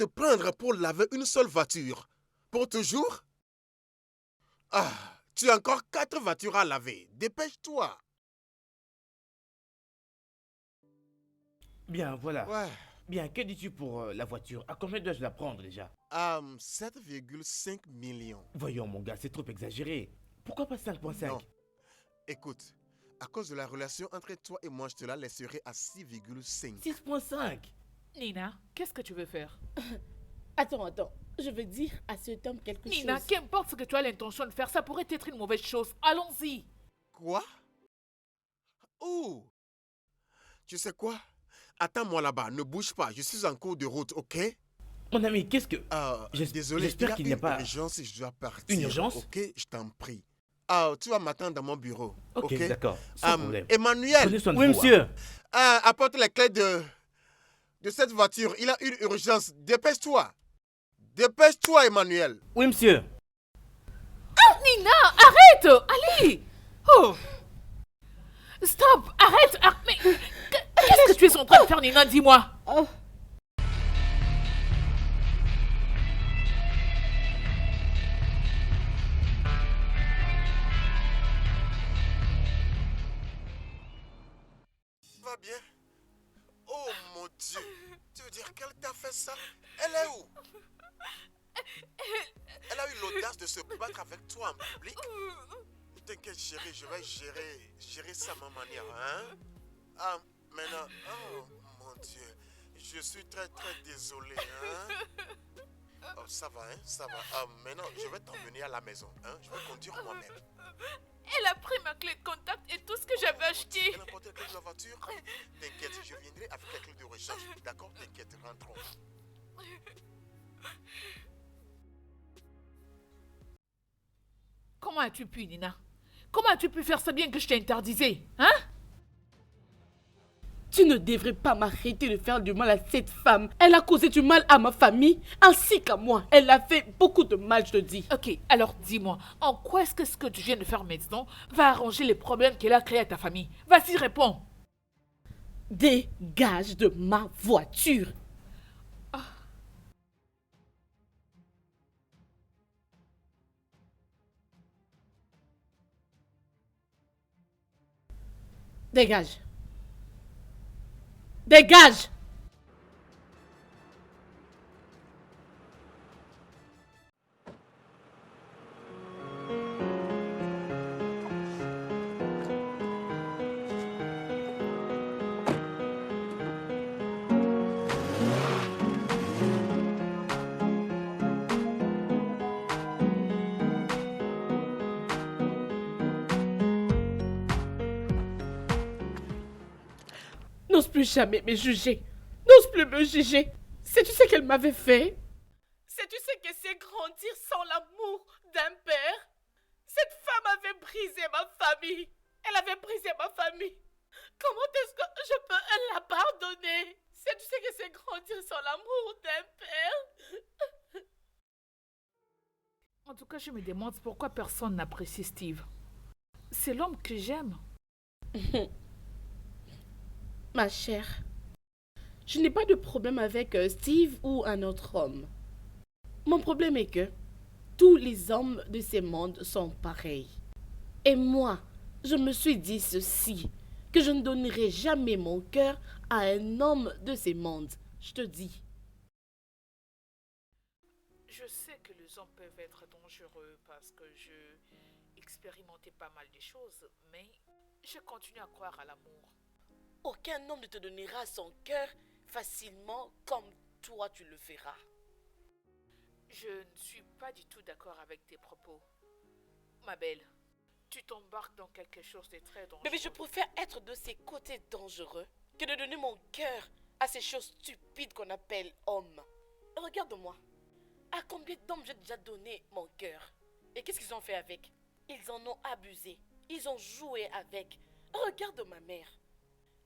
te prendre pour laver une seule voiture? Pour toujours? Ah, tu as encore 4 voitures à laver. Dépêche-toi. Bien, voilà. Ouais. Bien, que dis-tu pour la voiture? À combien dois-je la prendre déjà? 7,5 millions. Voyons, mon gars, c'est trop exagéré. Pourquoi pas 5,5? Non, écoute, à cause de la relation entre toi et moi, je te la laisserai à 6,5. 6,5? Nina, qu'est-ce que tu veux faire? Attends. Je veux dire à cet homme quelque Nina, chose. qu'importe ce que tu as l'intention de faire, ça pourrait être une mauvaise chose. Allons-y. Quoi? Oh, tu sais quoi? Attends-moi là-bas, ne bouge pas, je suis en cours de route, ok? Mon ami, qu'est-ce que... Désolé, j'espère qu'il n'y a pas... une urgence et je dois partir. Une urgence? Ok, je t'en prie. Tu vas m'attendre dans mon bureau. Ok, Ok, d'accord, sans problème. Emmanuel, Prenez soin de Oui, vous, monsieur. apporte les clés de cette voiture. Il a une urgence. Dépêche-toi. Dépêche-toi, Emmanuel. Oui, monsieur. Nina, arrête. Allez. Oh. Stop, arrête. Mais qu'est-ce que tu es en train de faire, Nina? Dis-moi. Oh. Va bien? Oh mon Dieu. Tu veux dire qu'elle t'a fait ça? Elle est où? Elle a eu l'audace de se battre avec toi en public? Ne t'inquiète chérie, je vais gérer ça à ma manière, hein? Maintenant, oh mon Dieu, je suis très désolé, hein? Oh, ça va, hein, ça va. Maintenant, je vais t'emmener à la maison, hein? Je vais conduire moi-même. Elle a pris ma clé de contact et tout ce que j'avais acheté. Elle a emporté la clé de la voiture? T'inquiète, je viendrai avec la clé de recharge. D'accord, t'inquiète, rentrons. Comment as-tu pu, Nina? Comment as-tu pu faire ça bien que je t'ai interdisé? Hein? Tu ne devrais pas m'arrêter de faire du mal à cette femme. Elle a causé du mal à ma famille ainsi qu'à moi. Elle a fait beaucoup de mal, je te dis. Ok, alors dis-moi, en quoi est-ce que ce que tu viens de faire maintenant va arranger les problèmes qu'elle a créés à ta famille? Vas-y, réponds. Dégage de ma voiture. Dégage. Dégage. N'ose plus jamais me juger. N'ose plus me juger. Sais-tu ce qu'elle m'avait fait? Sais-tu ce que c'est grandir sans l'amour d'un père? Cette femme avait brisé ma famille. Elle avait brisé ma famille. Comment est-ce que je peux la pardonner? Sais-tu ce que c'est grandir sans l'amour d'un père? En tout cas, je me demande pourquoi personne n'apprécie Steve. C'est l'homme que j'aime. Ma chère, je n'ai pas de problème avec Steve ou un autre homme. Mon problème est que tous les hommes de ce monde sont pareils. Et moi, je me suis dit ceci, que je ne donnerai jamais mon cœur à un homme de ce monde. Je te dis. Je sais que les hommes peuvent être dangereux parce que je expérimentais pas mal de choses, mais je continue à croire à l'amour. Aucun homme ne te donnera son cœur facilement comme toi tu le feras. Je ne suis pas du tout d'accord avec tes propos. Ma belle, tu t'embarques dans quelque chose de très dangereux. Bébé, je préfère être de ces côtés dangereux que de donner mon cœur à ces choses stupides qu'on appelle hommes. Regarde-moi. À combien d'hommes j'ai déjà donné mon cœur? Et qu'est-ce qu'ils ont fait avec? Ils en ont abusé. Ils ont joué avec. Regarde ma mère.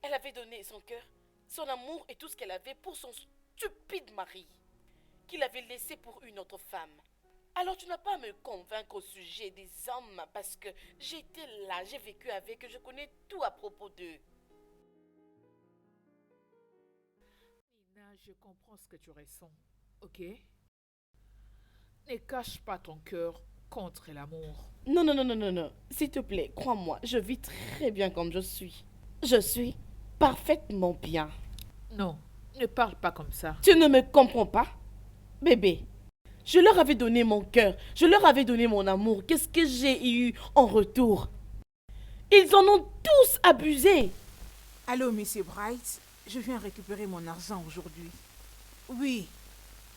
Elle avait donné son cœur, son amour et tout ce qu'elle avait pour son stupide mari, qu'il avait laissé pour une autre femme. Alors tu n'as pas à me convaincre au sujet des hommes parce que j'étais là, j'ai vécu avec eux, je connais tout à propos d'eux. Nina, je comprends ce que tu ressens. Ok? Ne cache pas ton cœur contre l'amour. Non, non, non, non, non, non. S'il te plaît, crois-moi, je vis très bien comme je suis. Je suis parfaitement bien. Non, ne parle pas comme ça. Tu ne me comprends pas? Bébé, je leur avais donné mon cœur, je leur avais donné mon amour. Qu'est-ce que j'ai eu en retour? Ils en ont tous abusé. Allô, Monsieur Bright, je viens récupérer mon argent aujourd'hui. Oui,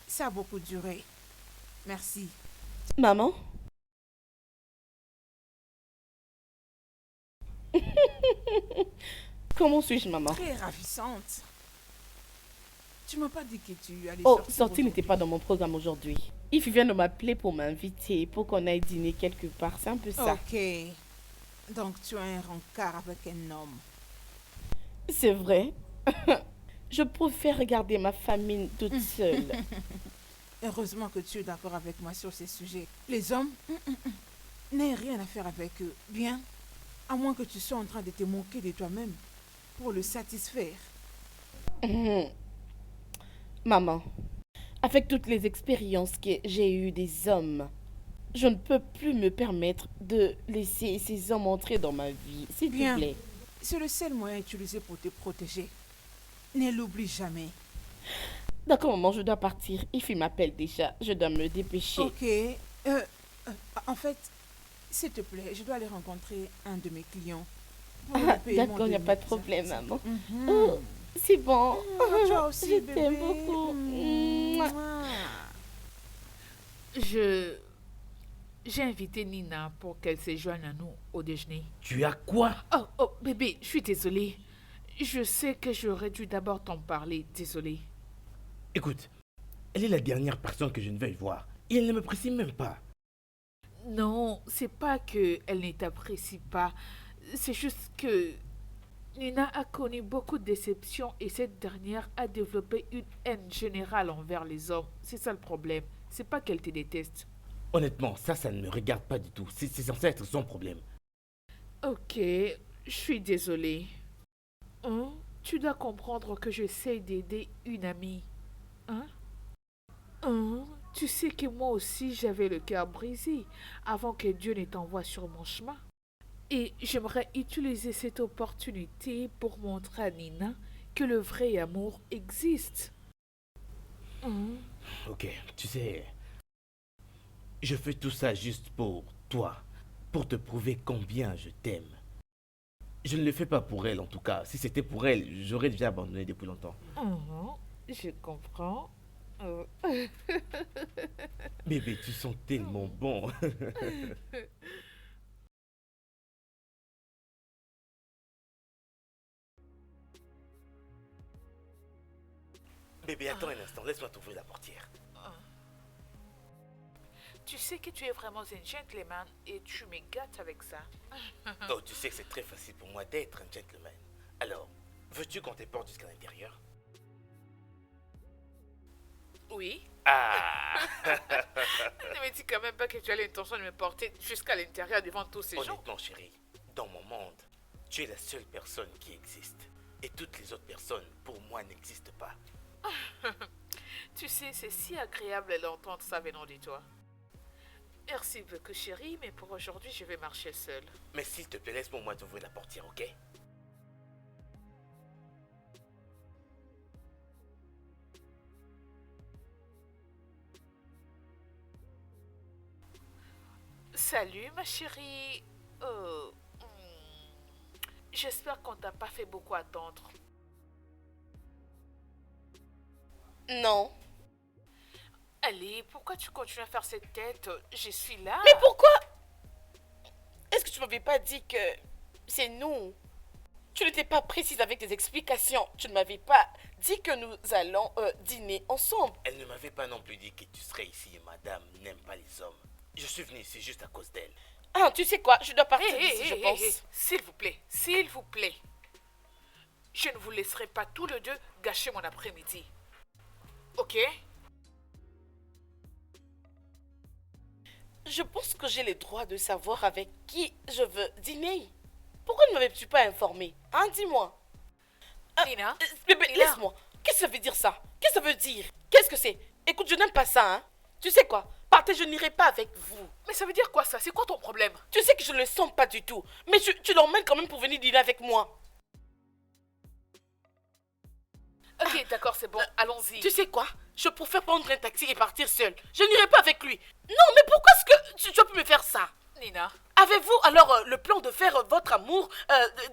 ça a beaucoup duré. Merci. Maman? Comment suis-je, maman? Très ravissante. Tu m'as pas dit que tu allais Oh, sortir sortie n'était aujourd'hui. pas dans mon programme aujourd'hui. Yves vient de m'appeler pour m'inviter, pour qu'on aille dîner quelque part. C'est un peu ça. Ok. Donc tu as un rencard avec un homme. C'est vrai. Je préfère regarder ma famille toute seule. Heureusement que tu es d'accord avec moi sur ces sujets. Les hommes, n'aient rien à faire avec eux. Bien, à moins que tu sois en train de te moquer de toi-même pour le satisfaire. Mhm. Maman, avec toutes les expériences que j'ai eues des hommes, je ne peux plus me permettre de laisser ces hommes entrer dans ma vie. S'il te Bien. plaît. C'est le seul moyen utilisé pour te protéger. Ne l'oublie jamais. D'accord, maman, je dois partir. Yves m'appelle déjà. Je dois me dépêcher. Ok. En fait, s'il te plaît, je dois aller rencontrer un de mes clients. pour le Ah, paiement d'accord, il n'y a de pas de mes problème, services. maman. Mhm. Oh, c'est bon. Toi aussi, Je bébé. t'aime beaucoup. Mouah. Mouah. J'ai invité Nina pour qu'elle se joigne à nous au déjeuner. Tu as quoi? Oh, bébé, je suis désolée. Je sais que j'aurais dû d'abord t'en parler. Désolée. Écoute, elle est la dernière personne que je ne veuille voir. Et elle ne me précise même pas. Non, c'est pas que elle ne t'apprécie pas. C'est juste que Nina a connu beaucoup de déceptions et cette dernière a développé une haine générale envers les hommes. C'est ça le problème. C'est pas qu'elle te déteste. Honnêtement, ça ne me regarde pas du tout. C'est censé être son problème. Ok, je suis désolée. Hein? Tu dois comprendre que j'essaie d'aider une amie. Hein? Hein? Tu sais que moi aussi j'avais le cœur brisé avant que Dieu ne t'envoie sur mon chemin. Et j'aimerais utiliser cette opportunité pour montrer à Nina que le vrai amour existe. Hein? Ok, tu sais, je fais tout ça juste pour toi, pour te prouver combien je t'aime. Je ne le fais pas pour elle en tout cas. Si c'était pour elle, j'aurais déjà abandonné depuis longtemps. Je comprends. Bébé, tu sens tellement bon. Bébé, attends un instant, laisse-moi t'ouvrir la portière. Tu sais que tu es vraiment un gentleman et tu me gâtes avec ça. Oh, tu sais que c'est très facile pour moi d'être un gentleman. Alors, veux-tu qu'on te porte jusqu'à l'intérieur? Oui. Ah! Ne me dis quand même pas que tu as l'intention de me porter jusqu'à l'intérieur devant tous ces gens. Honnêtement, chérie, dans mon monde, tu es la seule personne qui existe. Et toutes les autres personnes, pour moi, n'existent pas. Tu sais, c'est si agréable d'entendre ça venant de toi. Merci beaucoup, chérie, mais pour aujourd'hui, je vais marcher seule. Mais s'il te plaît, laisse-moi t'ouvrir la portière, ok? Salut, ma chérie. J'espère qu'on t'a pas fait beaucoup attendre. Non. Allez, pourquoi tu continues à faire cette tête? Je suis là. Mais pourquoi? Est-ce que tu m'avais pas dit que c'est nous? Tu n'étais pas précise avec tes explications. Tu ne m'avais pas dit que nous allons dîner ensemble. Elle ne m'avait pas non plus dit que tu serais ici et madame n'aime pas les hommes. Je suis venu ici juste à cause d'elle. Ah, tu sais quoi? Je dois partir Hé, d'ici, je pense. s'il vous plaît, s'il vous plaît. Je ne vous laisserai pas tous les deux gâcher mon après-midi. Ok? Je pense que j'ai le droit de savoir avec qui je veux dîner. Pourquoi ne m'avais-tu pas informé? Hein, dis-moi. Nina? Bébé, Nina. laisse-moi. Qu'est-ce que ça veut dire ça? Qu'est-ce que ça veut dire? Qu'est-ce que c'est? Écoute, je n'aime pas ça, hein. Tu sais quoi? Partez, je n'irai pas avec vous. Mais ça veut dire quoi ça? C'est quoi ton problème? Tu sais que je ne le sens pas du tout. Mais tu l'emmènes quand même pour venir dîner avec moi. Ok, d'accord, c'est bon, allons-y. Tu sais quoi? Je préfère prendre un taxi et partir seule. Je n'irai pas avec lui. Non, mais pourquoi est-ce que tu as pu me faire ça? Nina, Avez-vous alors le plan de faire votre amour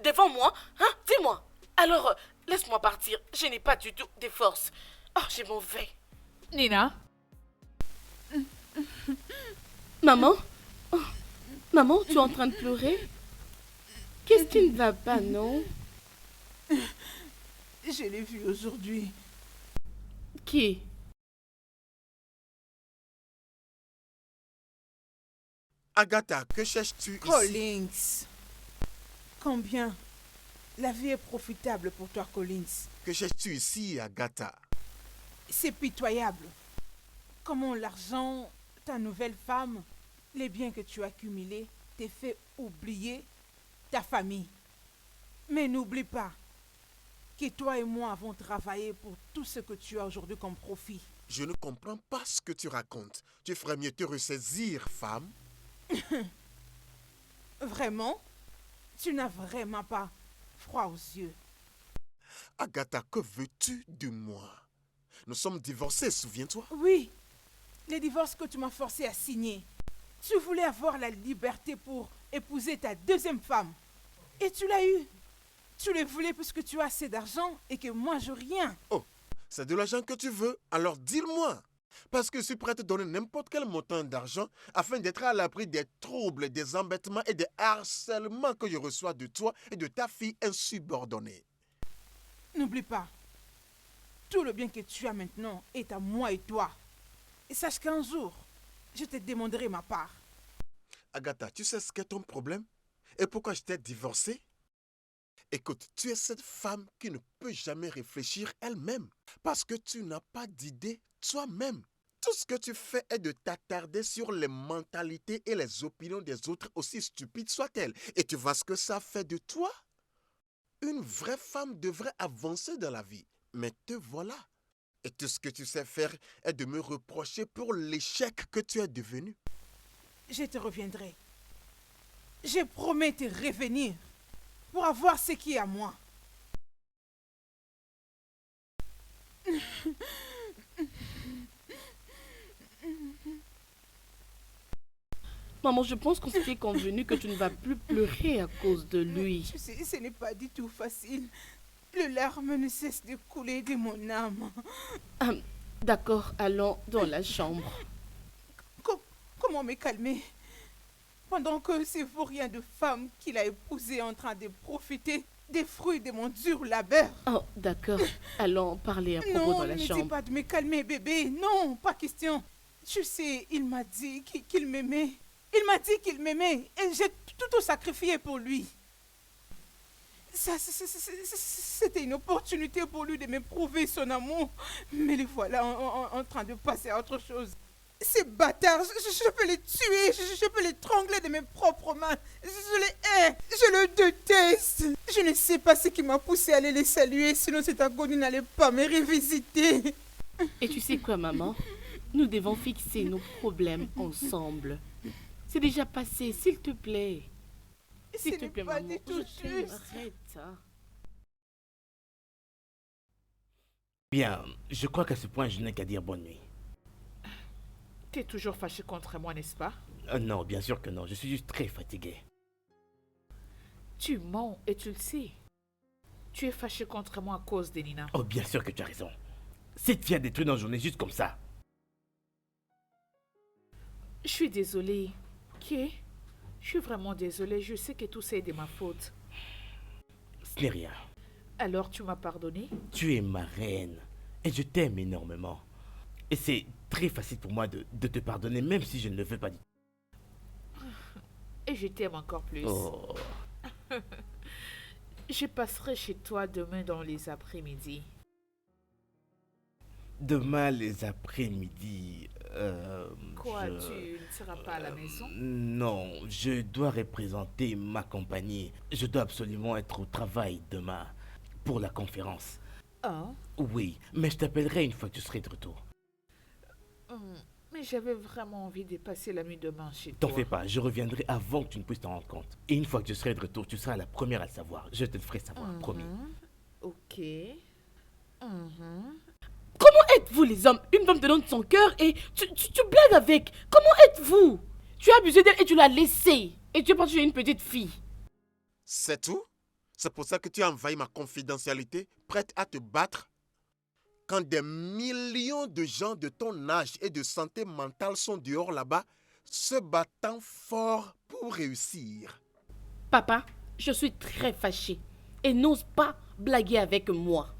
devant moi? Hein? Dis-moi. Alors, laisse-moi partir. Je n'ai pas du tout de force. Oh, j'ai mauvais. Nina, Maman? Oh, maman, tu es en train de pleurer? Qu'est-ce qui ne va pas, non? Je l'ai vu aujourd'hui. Qui? Agatha, que cherches-tu ici? Collins. Combien? La vie est profitable pour toi, Collins. Que cherches-tu ici, Agatha? C'est pitoyable. Comment l'argent, ta nouvelle femme, les biens que tu as accumulés, t'est fait oublier ta famille. Mais n'oublie pas que toi et moi avons travaillé pour tout ce que tu as aujourd'hui comme profit. Je ne comprends pas ce que tu racontes. Tu ferais mieux te ressaisir, femme. Vraiment? Tu n'as vraiment pas froid aux yeux. Agatha, que veux-tu de moi? Nous sommes divorcés, souviens-toi? Oui, les divorces que tu m'as forcé à signer. Tu voulais avoir la liberté pour épouser ta deuxième femme. Et tu l'as eu. Tu le voulais puisque tu as assez d'argent et que moi je rien. Oh, c'est de l'argent que tu veux? Alors dis-le-moi. Parce que je suis prêt à te donner n'importe quel montant d'argent afin d'être à l'abri des troubles, des embêtements et des harcèlements que je reçois de toi et de ta fille insubordonnée. N'oublie pas, tout le bien que tu as maintenant est à moi et toi. Et sache qu'un jour, je te demanderai ma part. Agatha, tu sais ce qu'est ton problème? Et pourquoi je t'ai divorcé? Écoute, tu es cette femme qui ne peut jamais réfléchir elle-même parce que tu n'as pas d'idée toi-même. Tout ce que tu fais est de t'attarder sur les mentalités et les opinions des autres, aussi stupides soient-elles. Et tu vois ce que ça fait de toi? Une vraie femme devrait avancer dans la vie. Mais te voilà. Et tout ce que tu sais faire est de me reprocher pour l'échec que tu es devenu. Je te reviendrai. Je promets te revenir pour avoir ce qui est à moi. Maman, je pense qu'on s'était convenu que tu ne vas plus pleurer à cause de lui. Je sais, ce n'est pas du tout facile. Les larmes ne cessent de couler de mon âme. D'accord, allons dans la chambre. Comment me calmer pendant que ces vauriens de femmes qu'il a épousées en train de profiter des fruits de mon dur labeur? Oh, d'accord. Allons parler à propos Non, dans la ne dis chambre. pas de me calmer, bébé. Non, pas question. Tu sais, il m'a dit qu'il m'aimait. Il m'a dit qu'il m'aimait et j'ai tout sacrifié pour lui. C'était une opportunité pour lui de me prouver son amour. Mais les voilà en train de passer à autre chose. Ces bâtards, je peux les tuer, je peux les étrangler de mes propres mains. Je les hais, je le déteste. Je ne sais pas ce qui m'a poussé à aller les saluer, sinon cette agonie n'allait pas me revisiter. Et tu sais quoi, maman? Nous devons fixer nos problèmes ensemble. C'est déjà passé, s'il te plaît. S'il te plaît, pas maman, du tout je t'aime, juste. arrête ça. Bien, je crois qu'à ce point, je n'ai qu'à dire bonne nuit. t'es toujours fâché contre moi, n'est-ce pas? Non, bien sûr que non, je suis juste très fatigué. Tu mens et tu le sais. Tu es fâché contre moi à cause de Nina. Oh, bien sûr que tu as raison. Cette fille a détruit nos journées juste comme ça. Je suis désolée. Ok? Je suis vraiment désolée. Je sais que tout ça est de ma faute. Ce n'est rien. Alors tu m'as pardonné? Tu es ma reine. Et je t'aime énormément. Et c'est très facile pour moi de te pardonner, même si je ne le veux pas. Et je t'aime encore plus. Oh. Je passerai chez toi demain dans les après-midi. Demain, les après-midi... Quoi, tu ne seras pas à la maison? Non, je dois représenter ma compagnie. Je dois absolument être au travail demain pour la conférence. Ah, Oui, mais je t'appellerai une fois que tu serai de retour. Mais j'avais vraiment envie de passer la nuit demain chez T'en toi. fais pas, je reviendrai avant que tu ne puisses t'en rendre compte. Et une fois que je serai de retour, tu seras la première à le savoir. Je te le ferai savoir, promis. Ok. Mhm. Comment êtes-vous les hommes? Une femme te donne son cœur et tu blagues avec. Comment êtes-vous? Tu as abusé d'elle et tu l'as laissée. Et tu es parti chez une petite fille. C'est tout? C'est pour ça que tu as envahi ma confidentialité, prête à te battre? Quand des millions de gens de ton âge et de santé mentale sont dehors là-bas, se battant fort pour réussir. Papa, je suis très fâchée. Et n'ose pas blaguer avec moi.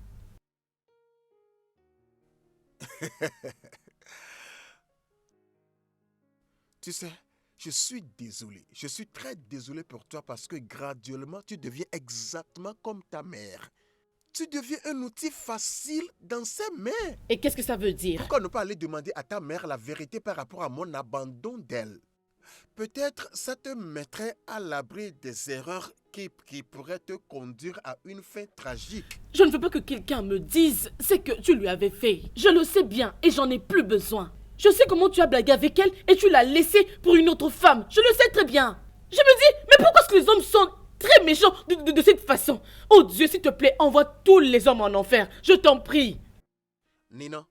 Tu sais, je suis désolé. Je suis très désolé pour toi parce que graduellement, tu deviens exactement comme ta mère. Tu deviens un outil facile dans ses mains. Et qu'est-ce que ça veut dire? Pourquoi ne pas aller demander à ta mère la vérité par rapport à mon abandon d'elle? Peut-être ça te mettrait à l'abri des erreurs qui pourraient te conduire à une fin tragique. Je ne veux pas que quelqu'un me dise ce que tu lui avais fait. Je le sais bien et j'en ai plus besoin. Je sais comment tu as blagué avec elle et tu l'as laissée pour une autre femme. Je le sais très bien. Je me dis, mais pourquoi est-ce que les hommes sont très méchants de cette façon? Oh Dieu, s'il te plaît, envoie tous les hommes en enfer. Je t'en prie. Nina,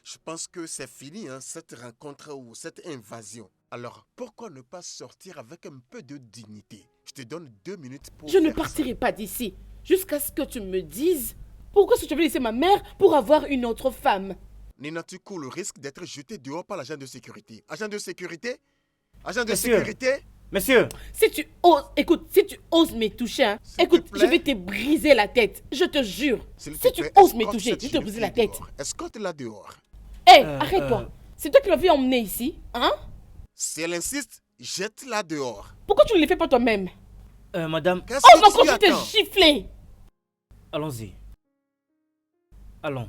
je pense que c'est fini, cette rencontre ou cette invasion. Alors, pourquoi ne pas sortir avec un peu de dignité? Je te donne 2 minutes pour Je ne faire ça. partirai pas d'ici jusqu'à ce que tu me dises pourquoi est-ce que tu avais laissé ma mère pour avoir une autre femme. Nina, tu cours le risque d'être jeté dehors par l'agent de sécurité. Agent de sécurité? Agent de Monsieur. sécurité? Monsieur, Si tu oses, écoute, si tu oses me toucher, hein, S'il te écoute, plaît. je vais te briser la tête. Je te jure. S'il Si te tu plaît, oses me escorte toucher, cette je vais te jeune briser fille la tête. dehors. Escorte-la dehors. Hé, arrête-toi. C'est toi qui m'avais emmené ici, hein? Si elle insiste, jette-la dehors. Pourquoi tu ne le fais pas toi-même? madame, Qu'est-ce Oh, que non, quand tu je t'ai attends? giflé. allons-y. Allons.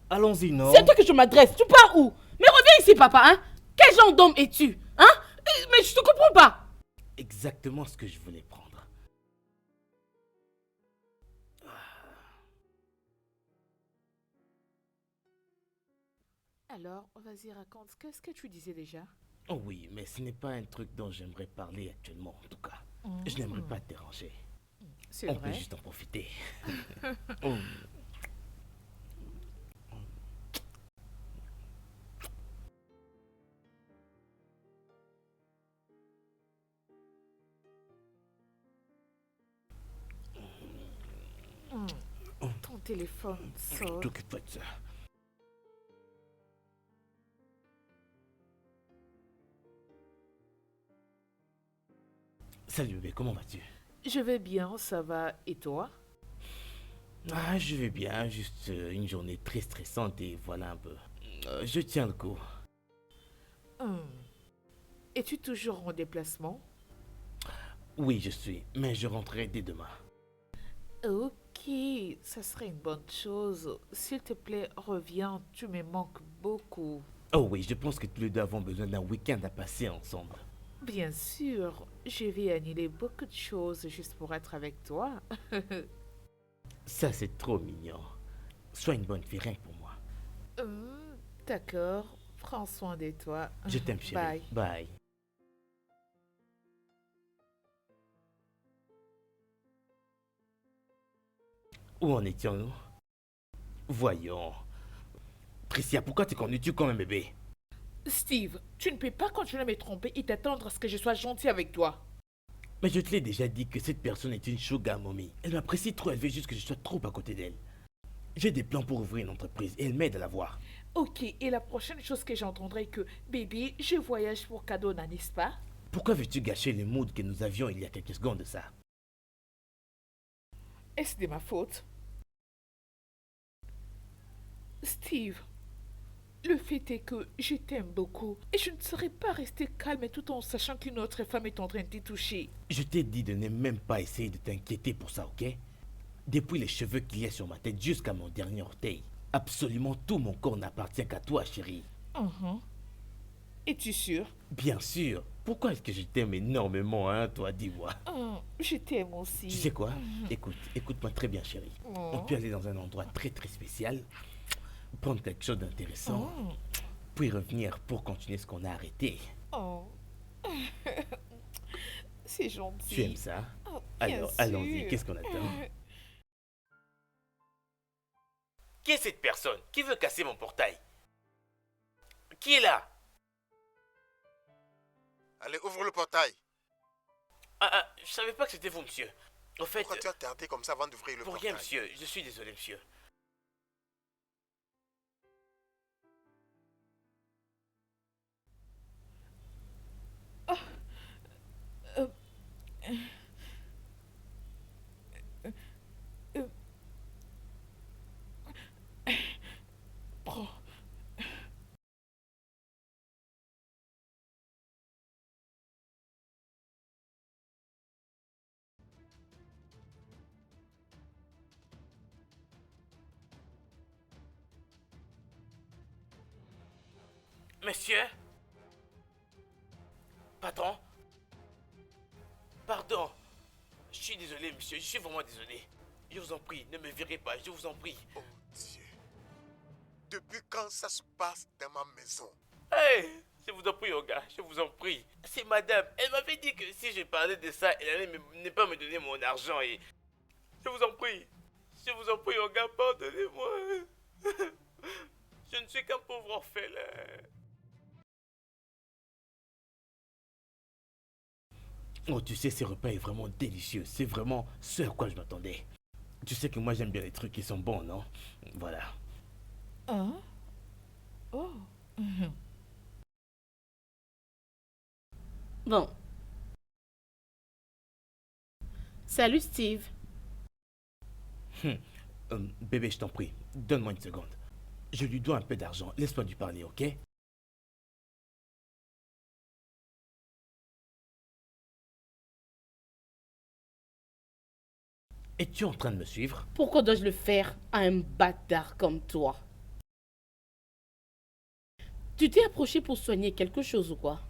Allons-y, non? C'est à toi que je m'adresse. Tu pars où? Mais reviens ici, papa, hein? Quel genre d'homme es-tu? Hein? Mais je te comprends pas. Exactement ce que je voulais prendre. Alors, vas-y, raconte. Qu'est-ce que tu disais déjà? Oh oui, mais ce n'est pas un truc dont j'aimerais parler actuellement, en tout cas. Je n'aimerais pas te déranger. C'est On peut vrai. juste en profiter. Oh. Ton téléphone sonne. T'occupe pas de ça. Salut bébé, comment vas-tu? Je vais bien, ça va. Et toi? Ah, je vais bien, juste une journée très stressante et voilà un peu. Je tiens le coup. Hum. Es-tu toujours en déplacement? Oui, je suis, mais je rentrerai dès demain. Ok, ça serait une bonne chose. S'il te plaît, reviens. Tu me manques beaucoup. Oh oui, je pense que tous les deux avons besoin d'un week-end à passer ensemble. Bien sûr, je vais annuler beaucoup de choses juste pour être avec toi. Ça, c'est trop mignon. Sois une bonne fille, rien que pour moi. D'accord, prends soin de toi. Je t'aime, chérie. Bye. Bye. Où en étions-nous? Voyons. Tricia, pourquoi t'es conduis-tu comme un bébé? Steve, tu ne peux pas continuer à me tromper et t'attendre à ce que je sois gentil avec toi. Mais je te l'ai déjà dit que cette personne est une sugar mommy. Elle m'apprécie trop, elle veut juste que je sois trop à côté d'elle. J'ai des plans pour ouvrir une entreprise et elle m'aide à la voir. Ok, et la prochaine chose que j'entendrai est que, bébé, je voyage pour Kadona, n'est-ce pas? Pourquoi veux-tu gâcher le mood que nous avions il y a quelques secondes de ça? Est-ce de ma faute? Steve, le fait est que je t'aime beaucoup et je ne serais pas restée calme tout en sachant qu'une autre femme est en train de t'y toucher. Je t'ai dit de ne même pas essayer de t'inquiéter pour ça, ok? Depuis les cheveux qu'il y a sur ma tête jusqu'à mon dernier orteil, absolument tout mon corps n'appartient qu'à toi, chérie. Es-tu sûr? Bien sûr. Pourquoi est-ce que je t'aime énormément, hein, toi, dis-moi? Je t'aime aussi. Tu sais quoi? Écoute, écoute-moi très bien, chérie. On peut aller dans un endroit très très spécial. prendre quelque chose d'intéressant, Oh. puis revenir pour continuer ce qu'on a arrêté. Oh. C'est Tu gentil. aimes ça? Oh, bien Alors, allons-y, sûr. qu'est-ce qu'on attend? Qui est cette personne? Qui veut casser mon portail? Qui est là? Allez, ouvre le portail. Je savais pas que c'était vous, monsieur. Au fait, Pourquoi tu as tardé comme ça avant d'ouvrir le pour portail? rien, monsieur. Je suis désolé, monsieur. Euh, euh, oh. Monsieur? Patron? Pardon. Je suis désolé, monsieur. Je suis vraiment désolé. Je vous en prie, ne me virez pas. Je vous en prie. Oh Dieu. Depuis quand ça se passe dans ma maison? Hey! Je vous en prie, oh gars. Je vous en prie. C'est madame. Elle m'avait dit que si je parlais de ça, elle allait ne pas me donner mon argent et... Je vous en prie. Je vous en prie, oh gars, pardonnez-moi. Je ne suis qu'un pauvre orphelin. Oh, tu sais, ce repas est vraiment délicieux. C'est vraiment ce à quoi je m'attendais. Tu sais que moi, j'aime bien les trucs qui sont bons, non? Voilà. Hein? Oh. Bon. Salut Steve. Bébé, je t'en prie, donne-moi une seconde. Je lui dois un peu d'argent. Laisse-moi lui parler, ok? Es-tu en train de me suivre? Pourquoi dois-je le faire à un bâtard comme toi? Tu t'es approché pour soigner quelque chose ou quoi?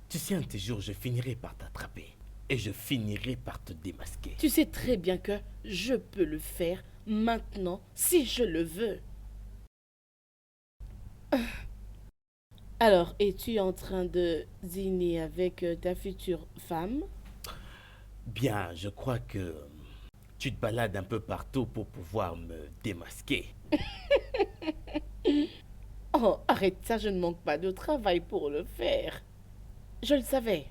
Tu sais, un de ces jours, je finirai par t'attraper. Et je finirai par te démasquer. Tu sais très bien que je peux le faire maintenant si je le veux. Alors, es-tu en train de dîner avec ta future femme? Bien, je crois que tu te balades un peu partout pour pouvoir me démasquer. Oh, arrête ça, je ne manque pas de travail pour le faire. Je le savais.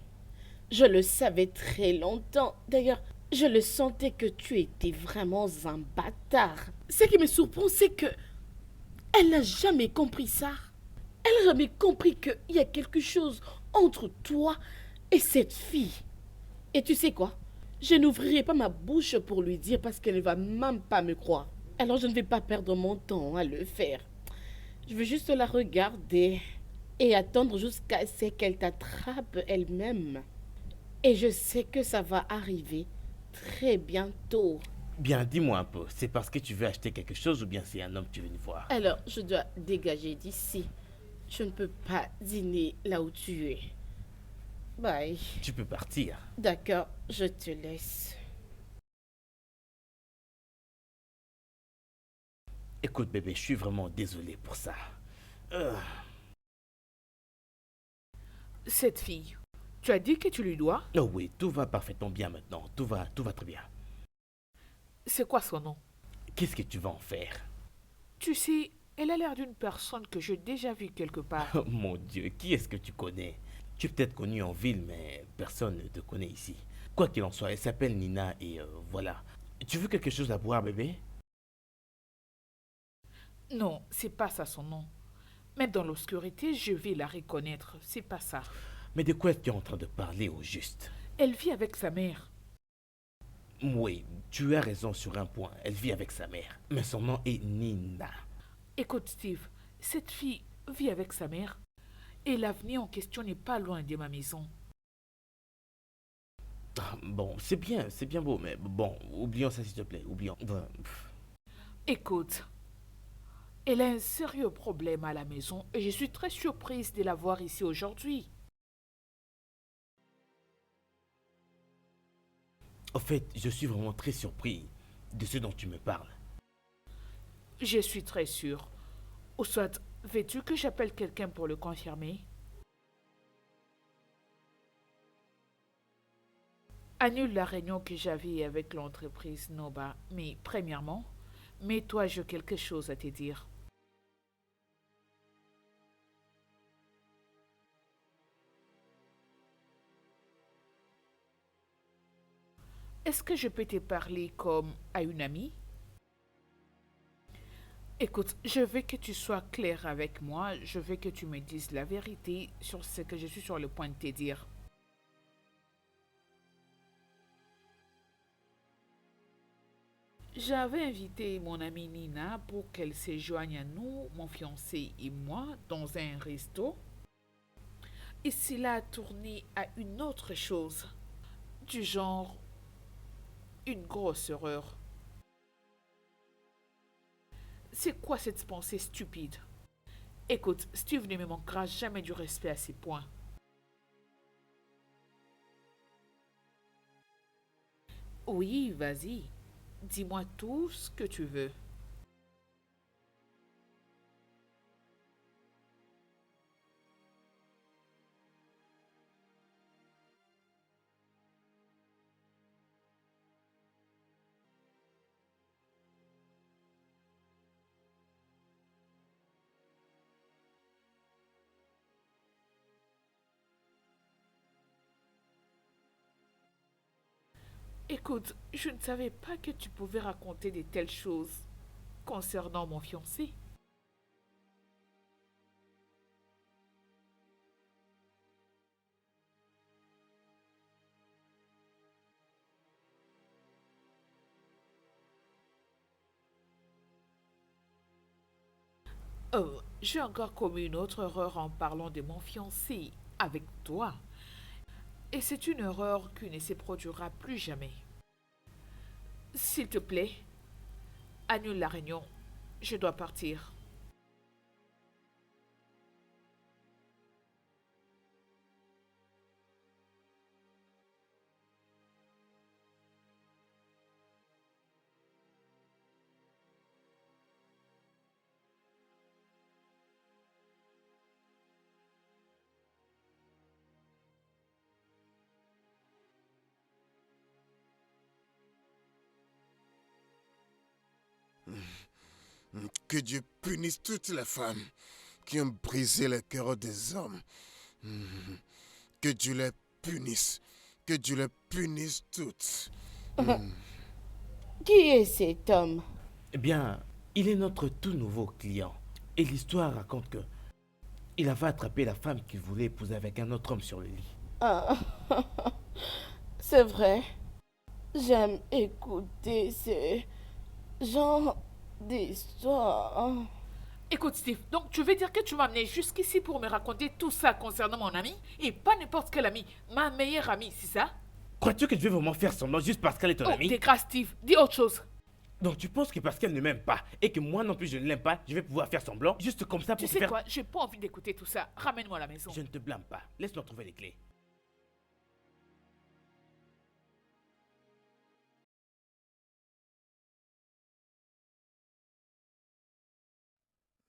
Je le savais très longtemps. D'ailleurs, je le sentais que tu étais vraiment un bâtard. Ce qui me surprend, c'est que elle n'a jamais compris ça. Elle n'a jamais compris qu'il y a quelque chose entre toi et cette fille. Et tu sais quoi? Je n'ouvrirai pas ma bouche pour lui dire parce qu'elle ne va même pas me croire. Alors je ne vais pas perdre mon temps à le faire. Je veux juste la regarder et attendre jusqu'à ce qu'elle t'attrape elle-même. Et je sais que ça va arriver très bientôt. Bien, dis-moi un peu, c'est parce que tu veux acheter quelque chose ou bien c'est un homme que tu veux voir? Alors, je dois dégager d'ici. Je ne peux pas dîner là où tu es. Bye. Tu peux partir. D'accord, je te laisse. Écoute bébé, je suis vraiment désolé pour ça. Cette fille, tu as dit que tu lui dois? Oh oui, tout va parfaitement bien maintenant. Tout va très bien. C'est quoi son nom? Qu'est-ce que tu vas en faire? Tu sais, elle a l'air d'une personne que j'ai déjà vue quelque part. Oh mon Dieu, qui est-ce que tu connais? Tu es peut-être connu en ville, mais personne ne te connaît ici. Quoi qu'il en soit, elle s'appelle Nina et voilà. Tu veux quelque chose à boire, bébé? Non, c'est pas ça son nom. Mais dans l'obscurité, je vais la reconnaître. C'est pas ça. Mais de quoi es-tu en train de parler au juste? Elle vit avec sa mère. Oui, tu as raison sur un point. Elle vit avec sa mère. Mais son nom est Nina. Écoute, Steve, cette fille vit avec sa mère et l'avenir en question n'est pas loin de ma maison. Ah, bon, c'est bien beau, mais bon, oublions ça s'il te plaît, oublions. Écoute, elle a un sérieux problème à la maison et je suis très surprise de la voir ici aujourd'hui. Au fait, je suis vraiment très surpris de ce dont tu me parles. Je suis très sûre. Ou soit, veux-tu que j'appelle quelqu'un pour le confirmer? Annule la réunion que j'avais avec l'entreprise Noba. Mais premièrement, mets-toi, j'ai quelque chose à te dire. Est-ce que je peux te parler comme à une amie? Écoute, je veux que tu sois clair avec moi. Je veux que tu me dises la vérité sur ce que je suis sur le point de te dire. J'avais invité mon amie Nina pour qu'elle se joigne à nous, mon fiancé et moi, dans un resto. Et cela a tourné à une autre chose, du genre une grosse erreur. C'est quoi cette pensée stupide? Écoute, Steve ne me manquera jamais du respect à ces points. Oui, vas-y. Dis-moi tout ce que tu veux. Écoute, je ne savais pas que tu pouvais raconter de telles choses concernant mon fiancé. J'ai encore commis une autre erreur en parlant de mon fiancé avec toi. Et c'est une erreur qui ne se produira plus jamais. S'il te plaît, annule la réunion. Je dois partir. Que Dieu punisse toutes les femmes qui ont brisé le cœur des hommes. Que Dieu les punisse. Que Dieu les punisse toutes. Qui est cet homme? Eh bien, il est notre tout nouveau client. Et l'histoire raconte que il avait attrapé la femme qu'il voulait épouser avec un autre homme sur le lit. Ah, c'est vrai. J'aime écouter ce genre d'histoire. Écoute, Steve, donc tu veux dire que tu m'as amené jusqu'ici pour me raconter tout ça concernant mon ami? Et pas n'importe quel ami, ma meilleure amie, c'est ça? Crois-tu que je vais vraiment faire semblant juste parce qu'elle est ton Oh, amie? t'es grave, Steve. Dis autre chose. Donc tu penses que parce qu'elle ne m'aime pas et que moi non plus je ne l'aime pas, je vais pouvoir faire semblant juste comme ça Tu pour sais faire... quoi? J'ai pas envie d'écouter tout ça. Ramène-moi à la maison. Je ne te blâme pas. Laisse-moi trouver les clés.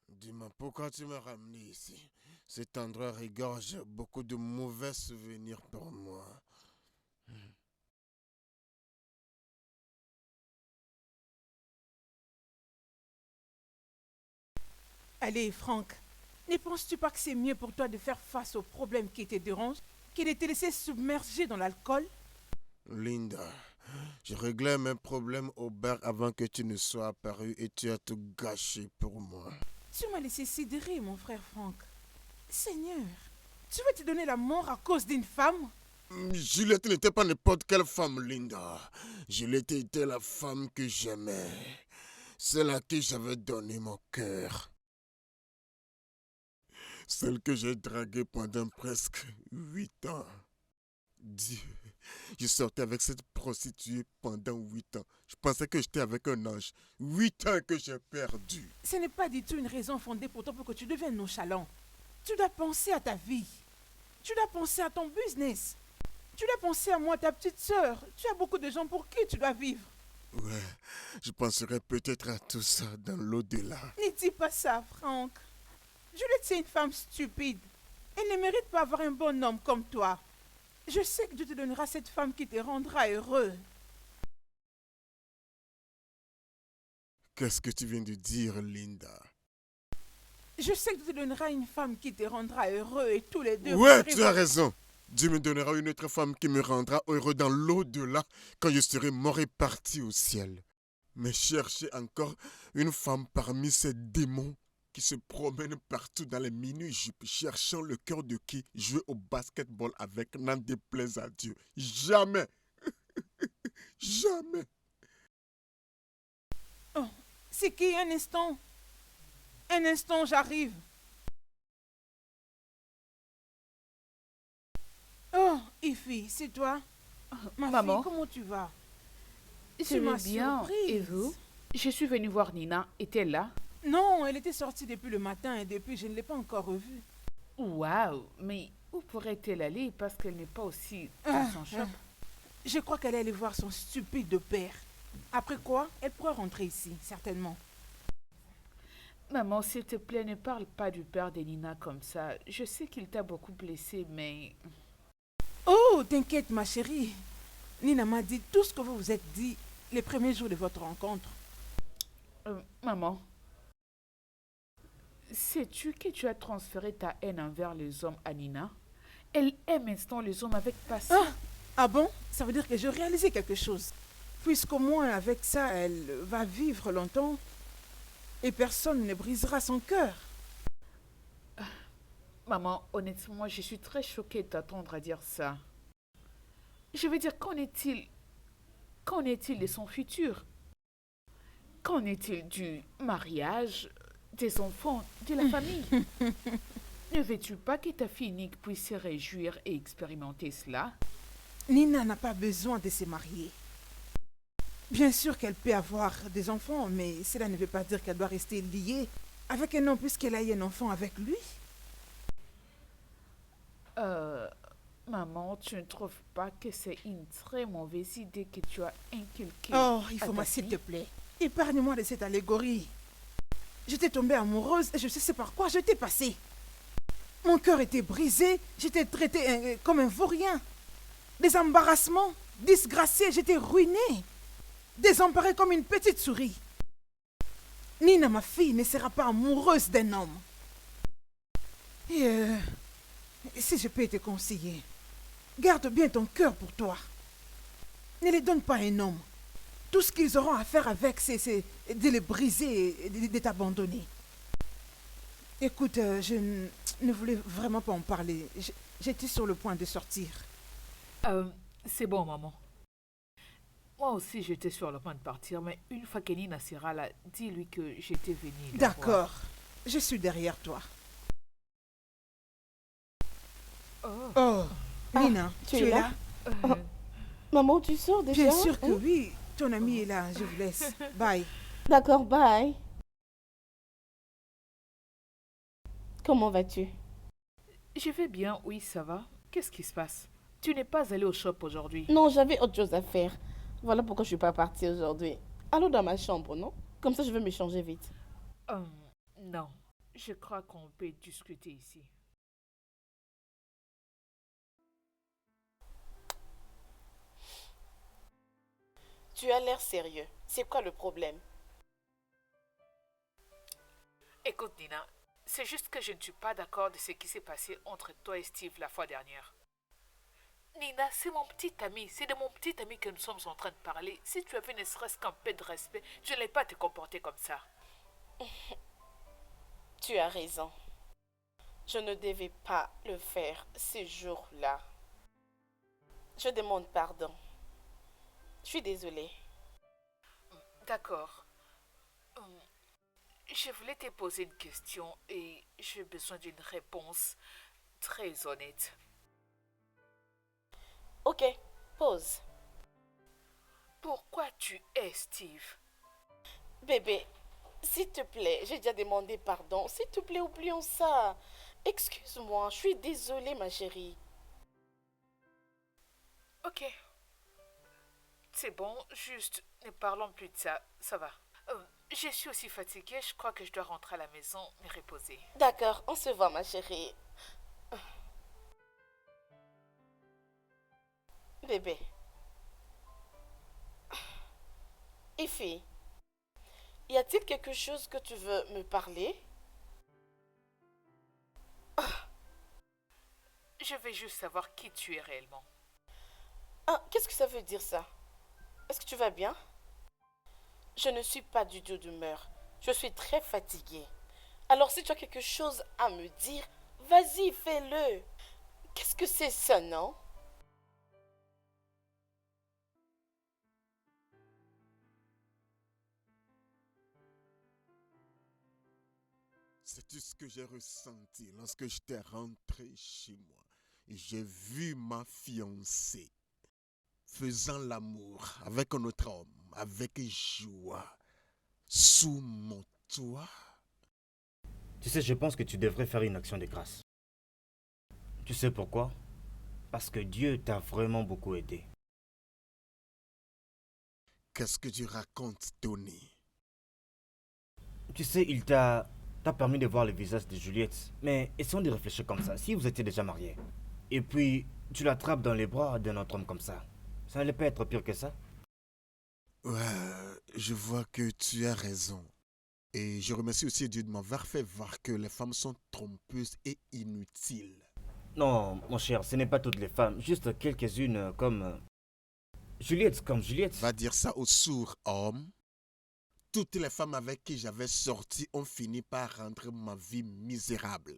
Dis-moi, pourquoi tu m'as ramené ici? Cet endroit regorge beaucoup de mauvais souvenirs pour moi. Allez, Franck, ne penses-tu pas que c'est mieux pour toi de faire face aux problèmes qui te dérangent que de te laisser submerger dans l'alcool? Linda, je réglais mes problèmes au bar avant que tu ne sois apparu et tu as tout gâché pour moi. Tu m'as laissé sidérer, mon frère Franck. Seigneur, tu veux te donner la mort à cause d'une femme? Juliette n'était pas n'importe quelle femme, Linda. Juliette était la femme que j'aimais. Celle à qui j'avais donné mon cœur. Celle que j'ai draguée pendant presque 8 ans. Dieu, je sortais avec cette prostituée pendant 8 ans. Je pensais que j'étais avec un ange. 8 ans que j'ai perdu. Ce n'est pas du tout une raison fondée pour toi pour que tu deviennes nonchalant. Tu dois penser à ta vie. Tu dois penser à ton business. Tu dois penser à moi, ta petite sœur. Tu as beaucoup de gens pour qui tu dois vivre. Ouais, je penserai peut-être à tout ça dans l'au-delà. Ne dis pas ça, Franck. Juliette, c'est une femme stupide. Elle ne mérite pas avoir un bon homme comme toi. Je sais que Dieu te donnera cette femme qui te rendra heureux. Qu'est-ce que tu viens de dire, Linda? Je sais que Dieu te donnera une femme qui te rendra heureux et tous les deux... Ouais, vous tu as serez- raison. Dieu me donnera une autre femme qui me rendra heureux dans l'au-delà quand je serai mort et parti au ciel. Mais chercher encore une femme parmi ces démons qui se promènent partout dans les mini-jupes cherchant le cœur de qui jouer au basketball avec n'en déplaise à Dieu. Jamais. Jamais. Oh, c'est qui un instant? Un instant, j'arrive. Oh, Ify, c'est toi? Ma Maman, fille, comment tu vas? je Tu vais m'as bien. surprise. Et vous? Je suis venue voir Nina. Est-elle là? Non, elle était sortie depuis le matin et depuis, je ne l'ai pas encore revue. Waouh, mais où pourrait-elle aller parce qu'elle n'est pas aussi dans son shop? Je crois qu'elle est allée voir son stupide père. Après quoi, elle pourra rentrer ici, certainement. Maman, s'il te plaît, ne parle pas du père de Nina comme ça. Je sais qu'il t'a beaucoup blessé, mais... Oh, t'inquiète, ma chérie. Nina m'a dit tout ce que vous vous êtes dit les premiers jours de votre rencontre. Maman, sais-tu que tu as transféré ta haine envers les hommes à Nina? Elle aime maintenant les hommes avec passion. Ah bon? Ça veut dire que j'ai réalisé quelque chose. Puisqu'au moins avec ça, elle va vivre longtemps et personne ne brisera son cœur. Maman, honnêtement, je suis très choquée de t'attendre à dire ça. Je veux dire, qu'en est-il de son futur? Qu'en est-il du mariage, des enfants, de la famille? Ne veux-tu pas que ta fille unique puisse se réjouir et expérimenter cela? Nina n'a pas besoin de se marier. Bien sûr qu'elle peut avoir des enfants, mais cela ne veut pas dire qu'elle doit rester liée avec un homme puisqu'elle a eu un enfant avec lui. Maman, tu ne trouves pas que c'est une très mauvaise idée que tu as inculquée Oh, à il faut ta s'il te fille? plaît. Épargne-moi de cette allégorie. J'étais tombée amoureuse et je sais par quoi je t'ai passé. Mon cœur était brisé, j'étais traitée comme un vaurien. Des embarrassements, disgraciée, j'étais ruinée. Désemparée comme une petite souris. Nina, ma fille, ne sera pas amoureuse d'un homme. Et si je peux te conseiller, garde bien ton cœur pour toi. Ne les donne pas à un homme. Tout ce qu'ils auront à faire avec, c'est de les briser et de t'abandonner. Écoute, je ne voulais vraiment pas en parler. J'étais sur le point de sortir. C'est bon, maman. Moi aussi, j'étais sur le point de partir, mais une fois que Nina sera là, dis-lui que j'étais venue la voir. D'accord, je suis derrière toi. Oh, Nina, tu tu es es là? là? Euh, Maman, tu sors déjà? Bien sûr que Hein? oui. Ton ami est là, je vous laisse. Bye. D'accord, bye. Comment vas-tu? Je vais bien, oui, ça va. Qu'est-ce qui se passe? Tu n'es pas allée au shop aujourd'hui? Non, j'avais autre chose à faire. Voilà pourquoi je suis pas partie aujourd'hui. Allons dans ma chambre, non? Comme ça, je vais me changer vite. Non. Je crois qu'on peut discuter ici. Tu as l'air sérieux. C'est quoi le problème? Écoute, Nina, c'est juste que je ne suis pas d'accord de ce qui s'est passé entre toi et Steve la fois dernière. Nina, c'est mon petit ami. C'est de mon petit ami que nous sommes en train de parler. Si tu avais ne serait-ce qu'un peu de respect, tu n'allais pas te comporter comme ça. Tu as raison. Je ne devais pas le faire ce jour-là. Je demande pardon. Je suis désolée. D'accord. Je voulais te poser une question et j'ai besoin d'une réponse très honnête. Ok, pause. Pourquoi tu es Steve? Bébé, s'il te plaît, j'ai déjà demandé pardon. S'il te plaît, oublions ça. Excuse-moi, je suis désolée, ma chérie. Ok. C'est bon, juste ne parlons plus de ça, ça va. Je suis aussi fatiguée, je crois que je dois rentrer à la maison, me reposer. D'accord, on se voit, ma chérie. Bébé. Ify, y a-t-il quelque chose que tu veux me parler? Je veux juste savoir qui tu es réellement. Ah, qu'est-ce que ça veut dire ça? Est-ce que tu vas bien? Je ne suis pas du tout d'humeur. Je suis très fatiguée. Alors si tu as quelque chose à me dire, vas-y, fais-le. Qu'est-ce que c'est ça, non? C'est tout ce que j'ai ressenti lorsque j'étais rentré chez moi. Et j'ai vu ma fiancée faisant l'amour avec un autre homme, avec joie, sous mon toit. Tu sais, je pense que tu devrais faire une action de grâce. Tu sais pourquoi? Parce que Dieu t'a vraiment beaucoup aidé. Qu'est-ce que tu racontes, Tony? Tu sais, il t'a permis de voir le visage de Juliette. Mais essayons de réfléchir comme ça. Si vous étiez déjà mariés, et puis tu l'attrapes dans les bras d'un autre homme comme ça n'allait pas être pire que ça? Ouais, je vois que tu as raison. Et je remercie aussi Dieu de m'avoir fait voir que les femmes sont trompeuses et inutiles. Non, mon cher, ce n'est pas toutes les femmes. Juste quelques-unes comme Juliette, comme Juliette. Va dire ça aux sourds hommes. Toutes les femmes avec qui j'avais sorti ont fini par rendre ma vie misérable.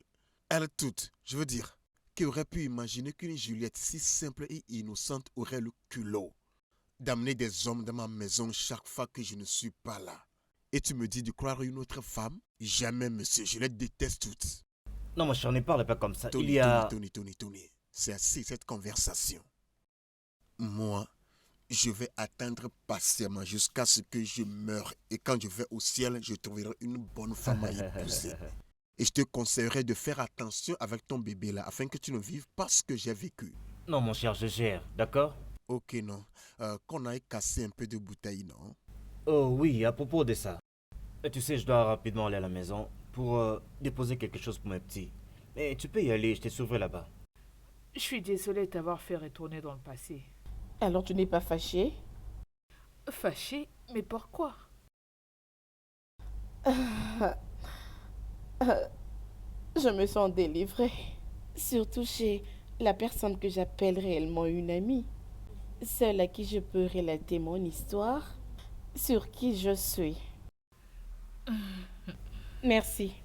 Elles toutes, je veux dire, qui auraient pu imaginer qu'une Juliette si simple et innocente aurait le culot d'amener des hommes dans ma maison chaque fois que je ne suis pas là. Et tu me dis de croire une autre femme? Jamais, monsieur, je les déteste toutes. Non, mon cher, ne parle pas comme ça. Tony, Il y a... Tony. C'est assez cette conversation. Moi, je vais attendre patiemment jusqu'à ce que je meure. Et quand je vais au ciel, je trouverai une bonne femme à épouser. Et je te conseillerais de faire attention avec ton bébé là, afin que tu ne vives pas ce que j'ai vécu. Non, mon cher, je gère, d'accord? Ok, non. Qu'on aille casser un peu de bouteille, non? Oh oui, à propos de ça. Tu sais, je dois rapidement aller à la maison pour déposer quelque chose pour mes petits. Mais tu peux y aller, je te suivrai là-bas. Je suis désolée de t'avoir fait retourner dans le passé. Alors tu n'es pas fâché? Fâchée, mais pourquoi? Je me sens délivrée. Surtout chez la personne que j'appelle réellement une amie. Celle à qui je peux relater mon histoire, sur qui je suis. Merci.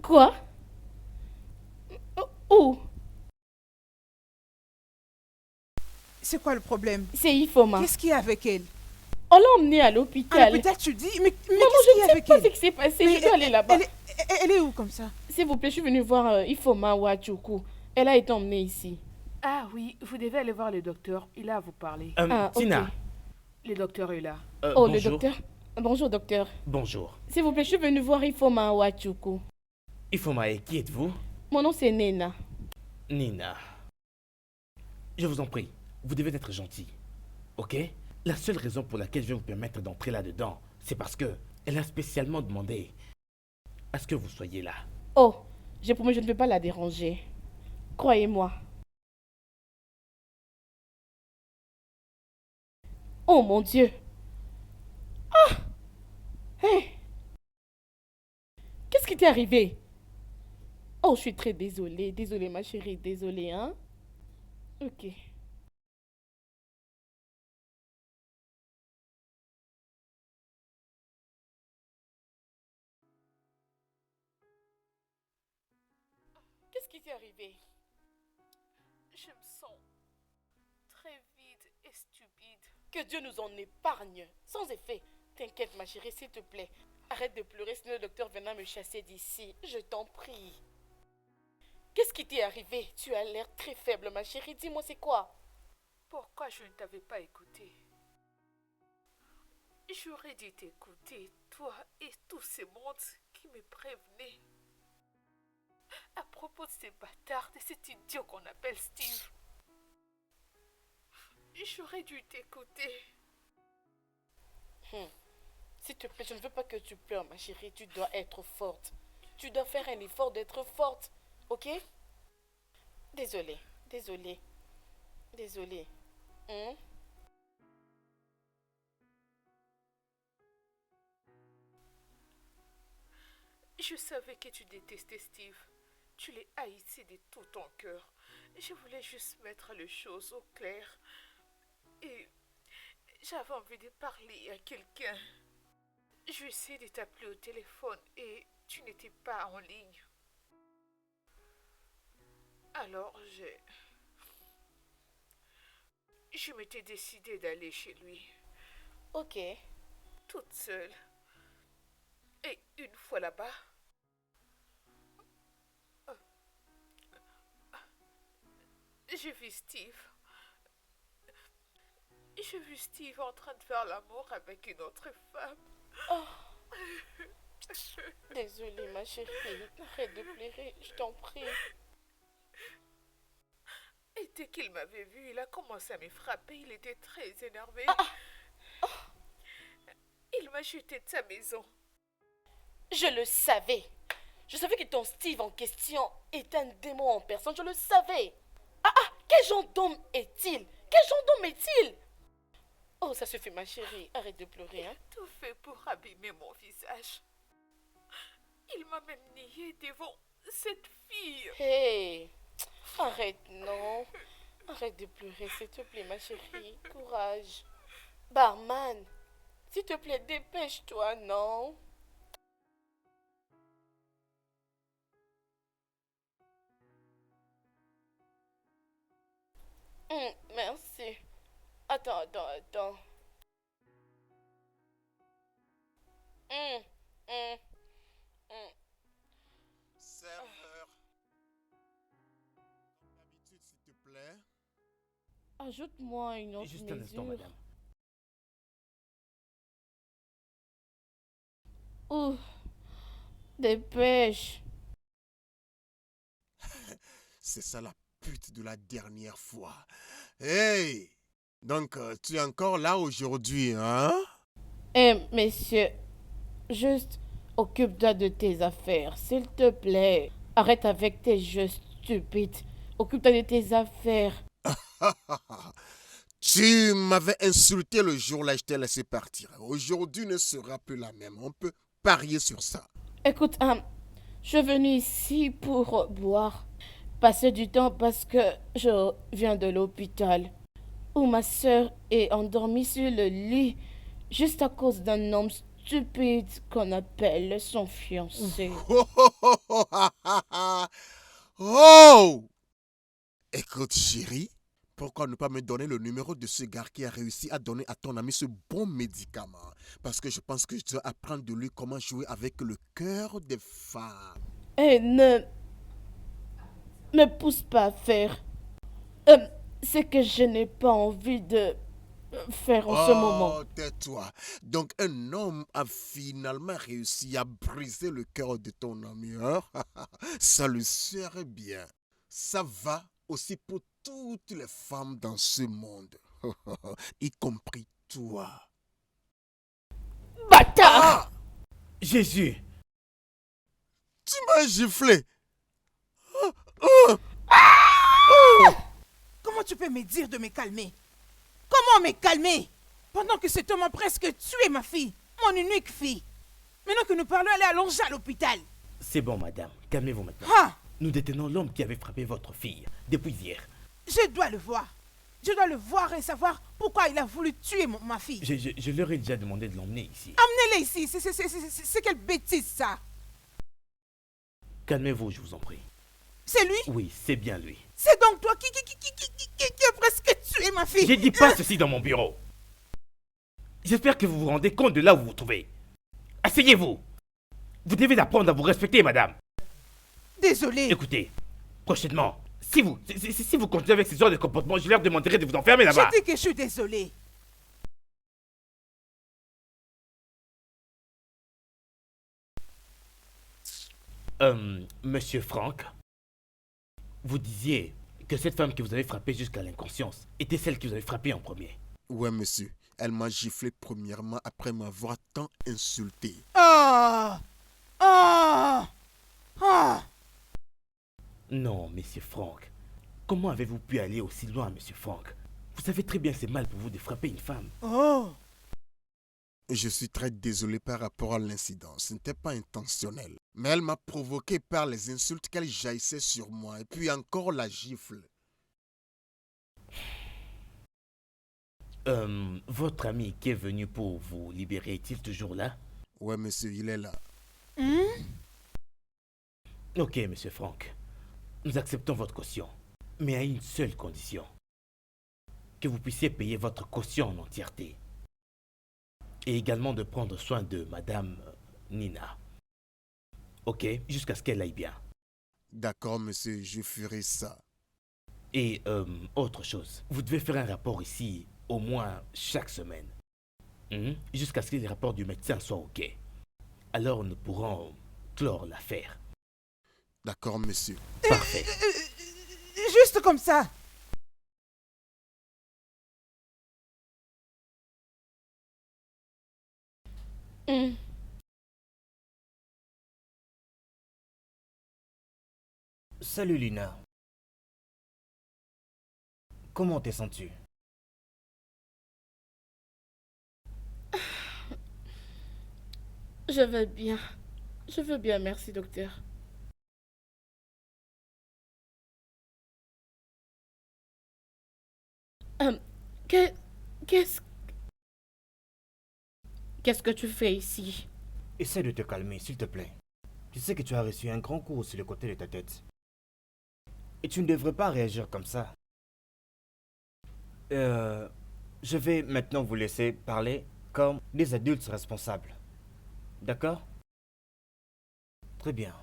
Quoi? Où? C'est quoi le problème? C'est Ifoma. Qu'est-ce qu'il y a avec elle? On l'a emmenée à À l'hôpital. l'hôpital, tu dis? Mais Maman, qu'est-ce qu'il y je a ne sais avec pas elle? ce qui s'est passé. Mais Je dois aller là-bas. Elle est où comme ça? S'il vous plaît, je suis venue voir Ifoma Wachuku. Elle a été emmenée ici. Ah oui, vous devez aller voir le docteur, il a à vous parler. Ah, ok. Tina, Le docteur est là. Oh, le bonjour. docteur. Bonjour, docteur. Bonjour. S'il vous plaît, je suis venue voir Ifoma Wachuku. Ifoma, qui êtes-vous? Mon nom, c'est Nena. Nina. Je vous en prie, vous devez être gentil. Ok? La seule raison pour laquelle je vais vous permettre d'entrer là-dedans, c'est parce que elle a spécialement demandé à ce que vous soyez là. Oh, j'ai promis, je ne vais pas la déranger. Croyez-moi. Oh mon Dieu. Ah! Hey! Qu'est-ce qui t'est arrivé? Oh, je suis très désolée. Désolée, ma chérie. Désolée, hein? Ok. Qu'est-ce qui t'est arrivé? Je me sens très vide et stupide. Que Dieu nous en épargne. Sans effet. T'inquiète, ma chérie, s'il te plaît. Arrête de pleurer, sinon le docteur viendra me chasser d'ici. Je t'en prie. Qu'est-ce qui t'est arrivé? Tu as l'air très faible, ma chérie. Dis-moi, c'est quoi? Pourquoi je ne t'avais pas écouté? J'aurais dû t'écouter, toi et tous ces mondes qui me prévenaient. À propos de ces bâtards, de cet idiot qu'on appelle Steve. J'aurais dû t'écouter. S'il te plaît, je ne veux pas que tu pleures, ma chérie. Tu dois être forte. Tu dois faire un effort d'être forte. Ok? Désolée, désolée, désolée. Je savais que tu détestais Steve. Tu les haïssais de tout ton cœur. Je voulais juste mettre les choses au clair. Et j'avais envie de parler à quelqu'un. J'ai essayé de t'appeler au téléphone et tu n'étais pas en ligne. Alors je m'étais décidée d'aller chez lui, Ok. toute seule. Et une fois là-bas, j'ai vu Steve. J'ai vu Steve en train de faire l'amour avec une autre femme. Désolée, ma chérie. Arrête de pleurer, je t'en prie. Et dès qu'il m'avait vu, il a commencé à me frapper. Il était très énervé. Il m'a jeté de sa maison. Je le savais. Je savais que ton Steve en question est un démon en personne. Je le savais. Quel genre d'homme est-il? Quel genre d'homme est-il? Oh, ça suffit, ma chérie. Arrête de pleurer, hein. Tout fait pour abîmer mon visage. Il m'a même nié devant cette fille. Hey, arrête, non. Arrête de pleurer, s'il te plaît, ma chérie. Courage. Barman, s'il te plaît, dépêche-toi, non? Merci. Attends. Hum, hum, hum. Serveur. Comme d'habitude, s'il te plaît. Ajoute-moi une autre Juste un instant, mesure. madame. Ouh, dépêche. C'est ça la pute de la dernière fois. Hey! Donc, tu es encore là aujourd'hui, hein? Messieurs, juste occupe-toi de tes affaires, s'il te plaît. Arrête avec tes jeux stupides. Occupe-toi de tes affaires. Tu m'avais insulté le jour-là, je t'ai laissé partir. Aujourd'hui ne sera plus la même. On peut parier sur ça. Écoute, je suis venue ici pour boire, passer du temps parce que je viens de l'hôpital où ma soeur est endormie sur le lit juste à cause d'un homme stupide qu'on appelle son fiancé. Oh! Écoute, chérie, pourquoi ne pas me donner le numéro de ce gars qui a réussi à donner à ton ami ce bon médicament? Parce que je pense que je dois apprendre de lui comment jouer avec le cœur des femmes. Ne me pousse pas à faire ce que je n'ai pas envie de faire en ce moment. Oh, tais-toi. Donc, un homme a finalement réussi à briser le cœur de ton ami. Hein? Ça le serait bien. Ça va aussi pour toutes les femmes dans ce monde. Y compris toi. Bâtard! Jésus! Tu m'as giflé. Comment tu peux me dire de me calmer? Comment me calmer? Pendant que cet homme a presque tué ma fille, mon unique fille. Maintenant que nous parlons, elle est allongée à l'hôpital. C'est bon, madame. Calmez-vous maintenant. Ah, Nous détenons l'homme qui avait frappé votre fille depuis hier. je dois le voir. Je dois le voir et savoir pourquoi il a voulu tuer ma fille. Je leur ai déjà demandé de l'emmener ici. Amenez-les ici. C'est quelle bêtise ça? Calmez-vous, je vous en prie. C'est lui? Oui, c'est bien lui. C'est donc toi qui a presque tué ma fille. Je dis pas ceci dans mon bureau. J'espère que vous vous rendez compte de là où vous vous trouvez. Asseyez-vous. Vous devez apprendre à vous respecter, madame. Désolé. Écoutez, prochainement, si vous continuez avec ces genres de comportements, je leur demanderai de vous enfermer là-bas. Je dis que je suis désolé. Monsieur Frank, vous disiez que cette femme que vous avez frappée jusqu'à l'inconscience était celle que vous avez frappée en premier. Ouais, monsieur. Elle m'a giflé premièrement après m'avoir tant insulté. Ah! Ah! Ah! Non, monsieur Frank. Comment avez-vous pu aller aussi loin, monsieur Frank? Vous savez très bien que c'est mal pour vous de frapper une femme. Oh! Je suis très désolé par rapport à l'incident. Ce n'était pas intentionnel. Mais elle m'a provoqué par les insultes qu'elle jaillissait sur moi. Et puis encore la gifle. Votre ami qui est venu pour vous libérer est-il toujours là? Ouais, monsieur, il est là. Ok, monsieur Frank. Nous acceptons votre caution. Mais à une seule condition. Que vous puissiez payer votre caution en entièreté. Et également de prendre soin de madame Nina. Ok, jusqu'à ce qu'elle aille bien. D'accord, monsieur, je ferai ça. Et autre chose, vous devez faire un rapport ici au moins chaque semaine. Jusqu'à ce que les rapports du médecin soient ok. Alors nous pourrons clore l'affaire. D'accord, monsieur. Parfait. Juste comme ça. Salut Lina. Comment te sens-tu? Je vais bien. Je veux bien, merci, docteur. Hum, que- Qu'est-ce... Qu'est-ce que tu fais ici? Essaie de te calmer, s'il te plaît. Tu sais que tu as reçu un grand coup sur le côté de ta tête. Et tu ne devrais pas réagir comme ça. Je vais maintenant vous laisser parler comme des adultes responsables. D'accord? Très bien.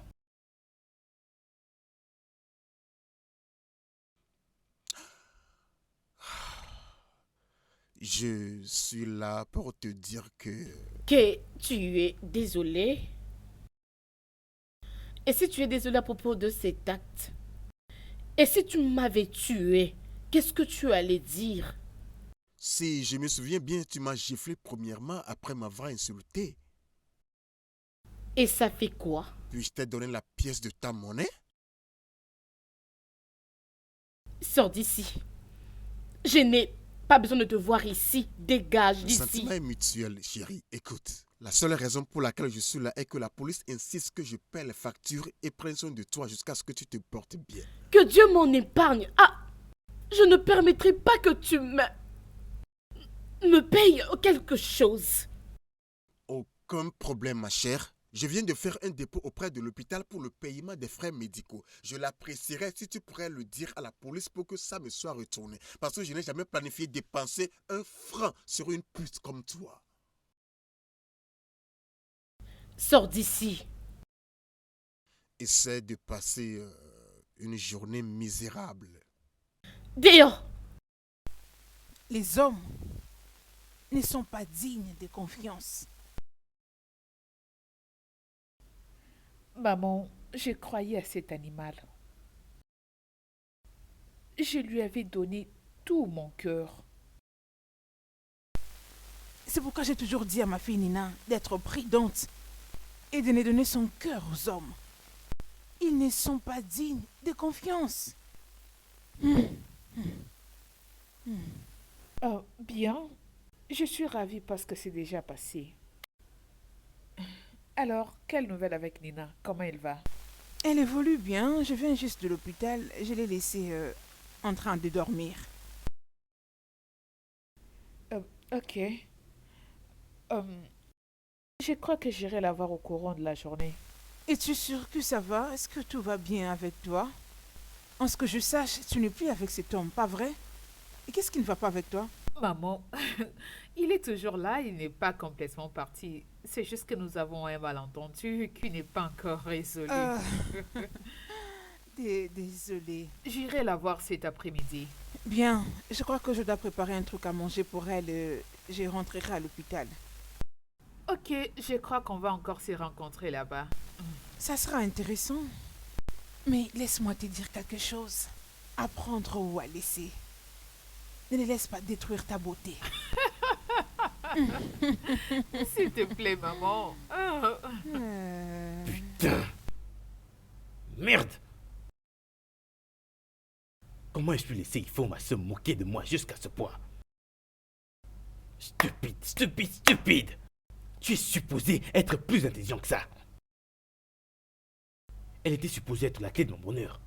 Je suis là pour te dire que... Que tu es désolé? Et si tu es désolé à propos de cet acte? Et si tu m'avais tué, qu'est-ce que tu allais dire? Si je me souviens bien, tu m'as giflé premièrement après m'avoir insulté. Et ça fait quoi? Puis je t'ai donné la pièce de ta monnaie. Sors d'ici. Je n'ai pas besoin de te voir ici. Dégage Le d'ici. sentiment est mutuel, chérie. Écoute, la seule raison pour laquelle je suis là est que la police insiste que je paie les factures et prenne soin de toi jusqu'à ce que tu te portes bien. Que Dieu m'en épargne. Ah! Je ne permettrai pas que tu me payes quelque chose. Aucun problème, ma chère. Je viens de faire un dépôt auprès de l'hôpital pour le paiement des frais médicaux. Je l'apprécierais si tu pourrais le dire à la police pour que ça me soit retourné. Parce que je n'ai jamais planifié dépenser un franc sur une pute comme toi. Sors d'ici. Essaie de passer une journée misérable. Dehors. Les hommes ne sont pas dignes de confiance. Maman, je croyais à cet animal. Je lui avais donné tout mon cœur. C'est pourquoi j'ai toujours dit à ma fille Nina d'être prudente et de ne donner son cœur aux hommes. Ils ne sont pas dignes de confiance. Oh, bien. Je suis ravie parce que c'est déjà passé. Alors, quelle nouvelle avec Nina? Comment elle va? Elle évolue bien. Je viens juste de l'hôpital. Je l'ai laissée en train de dormir. Ok. Je crois que j'irai la voir au courant de la journée. Es-tu sûr que ça va? Est-ce que tout va bien avec toi? En ce que je sache, tu n'es plus avec cet homme, pas vrai? Et qu'est-ce qui ne va pas avec toi? Maman, il est toujours là, il n'est pas complètement parti. C'est juste que nous avons un malentendu qui n'est pas encore résolu. Désolée. J'irai la voir cet après-midi. Bien, je crois que je dois préparer un truc à manger pour elle. Je rentrerai à l'hôpital. Ok, je crois qu'on va encore se rencontrer là-bas. Ça sera intéressant. Mais laisse-moi te dire quelque chose. à prendre ou à laisser. Ne les laisse pas détruire ta beauté. S'il te plaît, maman. Putain. Merde. Comment ai-je pu laisser Ifoma se moquer de moi jusqu'à ce point? Stupide, stupide, stupide. Tu es supposé être plus intelligent que ça. Elle était supposée être la clé de mon bonheur.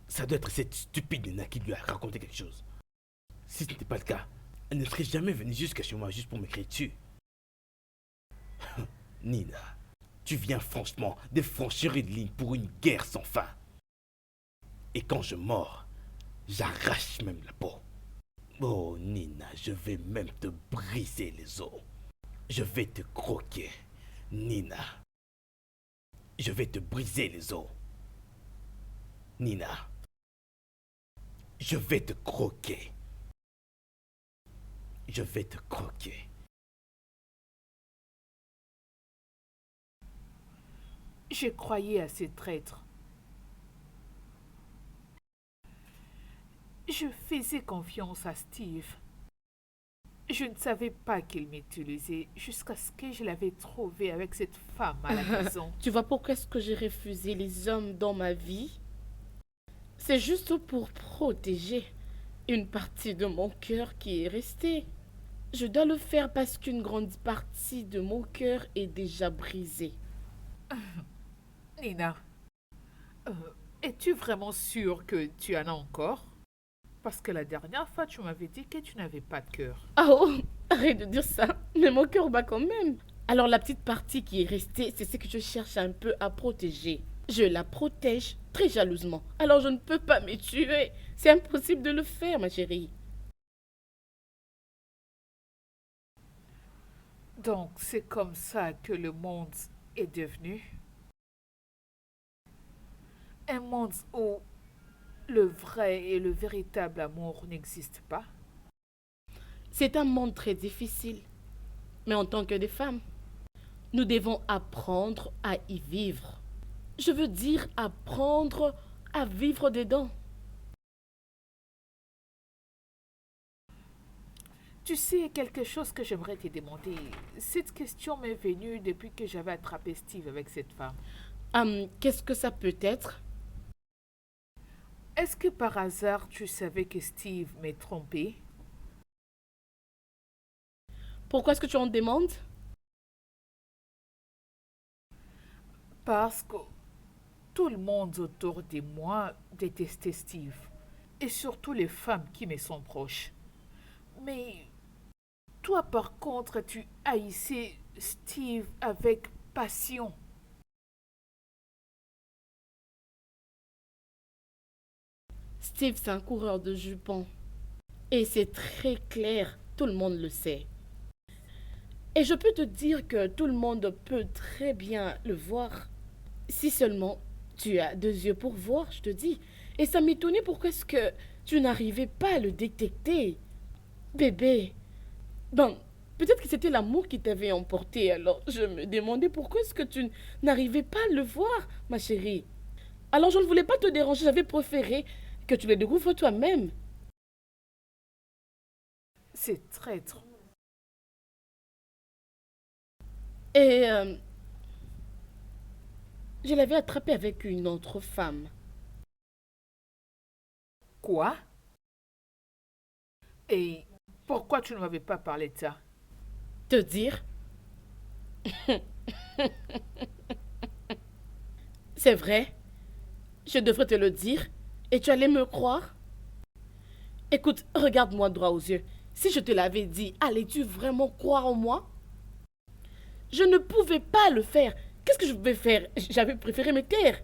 Ça doit être cette stupide nana qui lui a raconté quelque chose. Si ce n'était pas le cas, elle ne serait jamais venue jusqu'à chez moi juste pour m'écrire dessus. Nina, tu viens franchement de franchir une ligne pour une guerre sans fin. Et quand je mords, j'arrache même la peau. Oh Nina, je vais même te briser les os. Je vais te croquer, Nina. Je vais te briser les os. Nina, je vais te croquer. Je vais te croquer. Je croyais à ces traîtres. Je faisais confiance à Steve. Je ne savais pas qu'il m'utilisait jusqu'à ce que je l'avais trouvé avec cette femme à la maison. Tu vois pourquoi est-ce que j'ai refusé les hommes dans ma vie? C'est juste pour protéger une partie de mon cœur qui est restée. Je dois le faire parce qu'une grande partie de mon cœur est déjà brisée. Nina, es-tu vraiment sûre que tu en as encore? Parce que la dernière fois, tu m'avais dit que tu n'avais pas de cœur. Oh, arrête de dire ça, mais mon cœur bat quand même. Alors la petite partie qui est restée, c'est ce que je cherche un peu à protéger. Je la protège très jalousement. Alors je ne peux pas me tuer. C'est impossible de le faire, ma chérie. Donc, c'est comme ça que le monde est devenu un monde où le vrai et le véritable amour n'existent pas. C'est un monde très difficile. Mais en tant que des femmes, nous devons apprendre à y vivre. Je veux dire apprendre à vivre dedans. Tu sais, quelque chose que j'aimerais te demander. Cette question m'est venue depuis que j'avais attrapé Steve avec cette femme. Qu'est-ce que ça peut être? Est-ce que par hasard tu savais que Steve m'est trompé? Pourquoi est-ce que tu en demandes? Parce que tout le monde autour de moi détestait Steve. Et surtout les femmes qui me sont proches. Mais toi, par contre, tu haïssais Steve avec passion. Steve, c'est un coureur de jupons. Et c'est très clair, tout le monde le sait. Et je peux te dire que tout le monde peut très bien le voir. Si seulement tu as deux yeux pour voir, je te dis. Et ça m'étonnait pourquoi est-ce que tu n'arrivais pas à le détecter. Bébé, bon, peut-être que c'était l'amour qui t'avait emporté. Alors je me demandais pourquoi est-ce que tu n'arrivais pas à le voir, ma chérie. Alors je ne voulais pas te déranger, j'avais préféré que tu le découvres toi-même. C'est traître. Et je l'avais attrapé avec une autre femme. Quoi? Et pourquoi tu ne m'avais pas parlé de ça? Te dire? C'est vrai? Je devrais te le dire et tu allais me croire? Écoute, regarde-moi droit aux yeux. Si je te l'avais dit, allais-tu vraiment croire en moi? Je ne pouvais pas le faire. Qu'est-ce que je pouvais faire? J'avais préféré me taire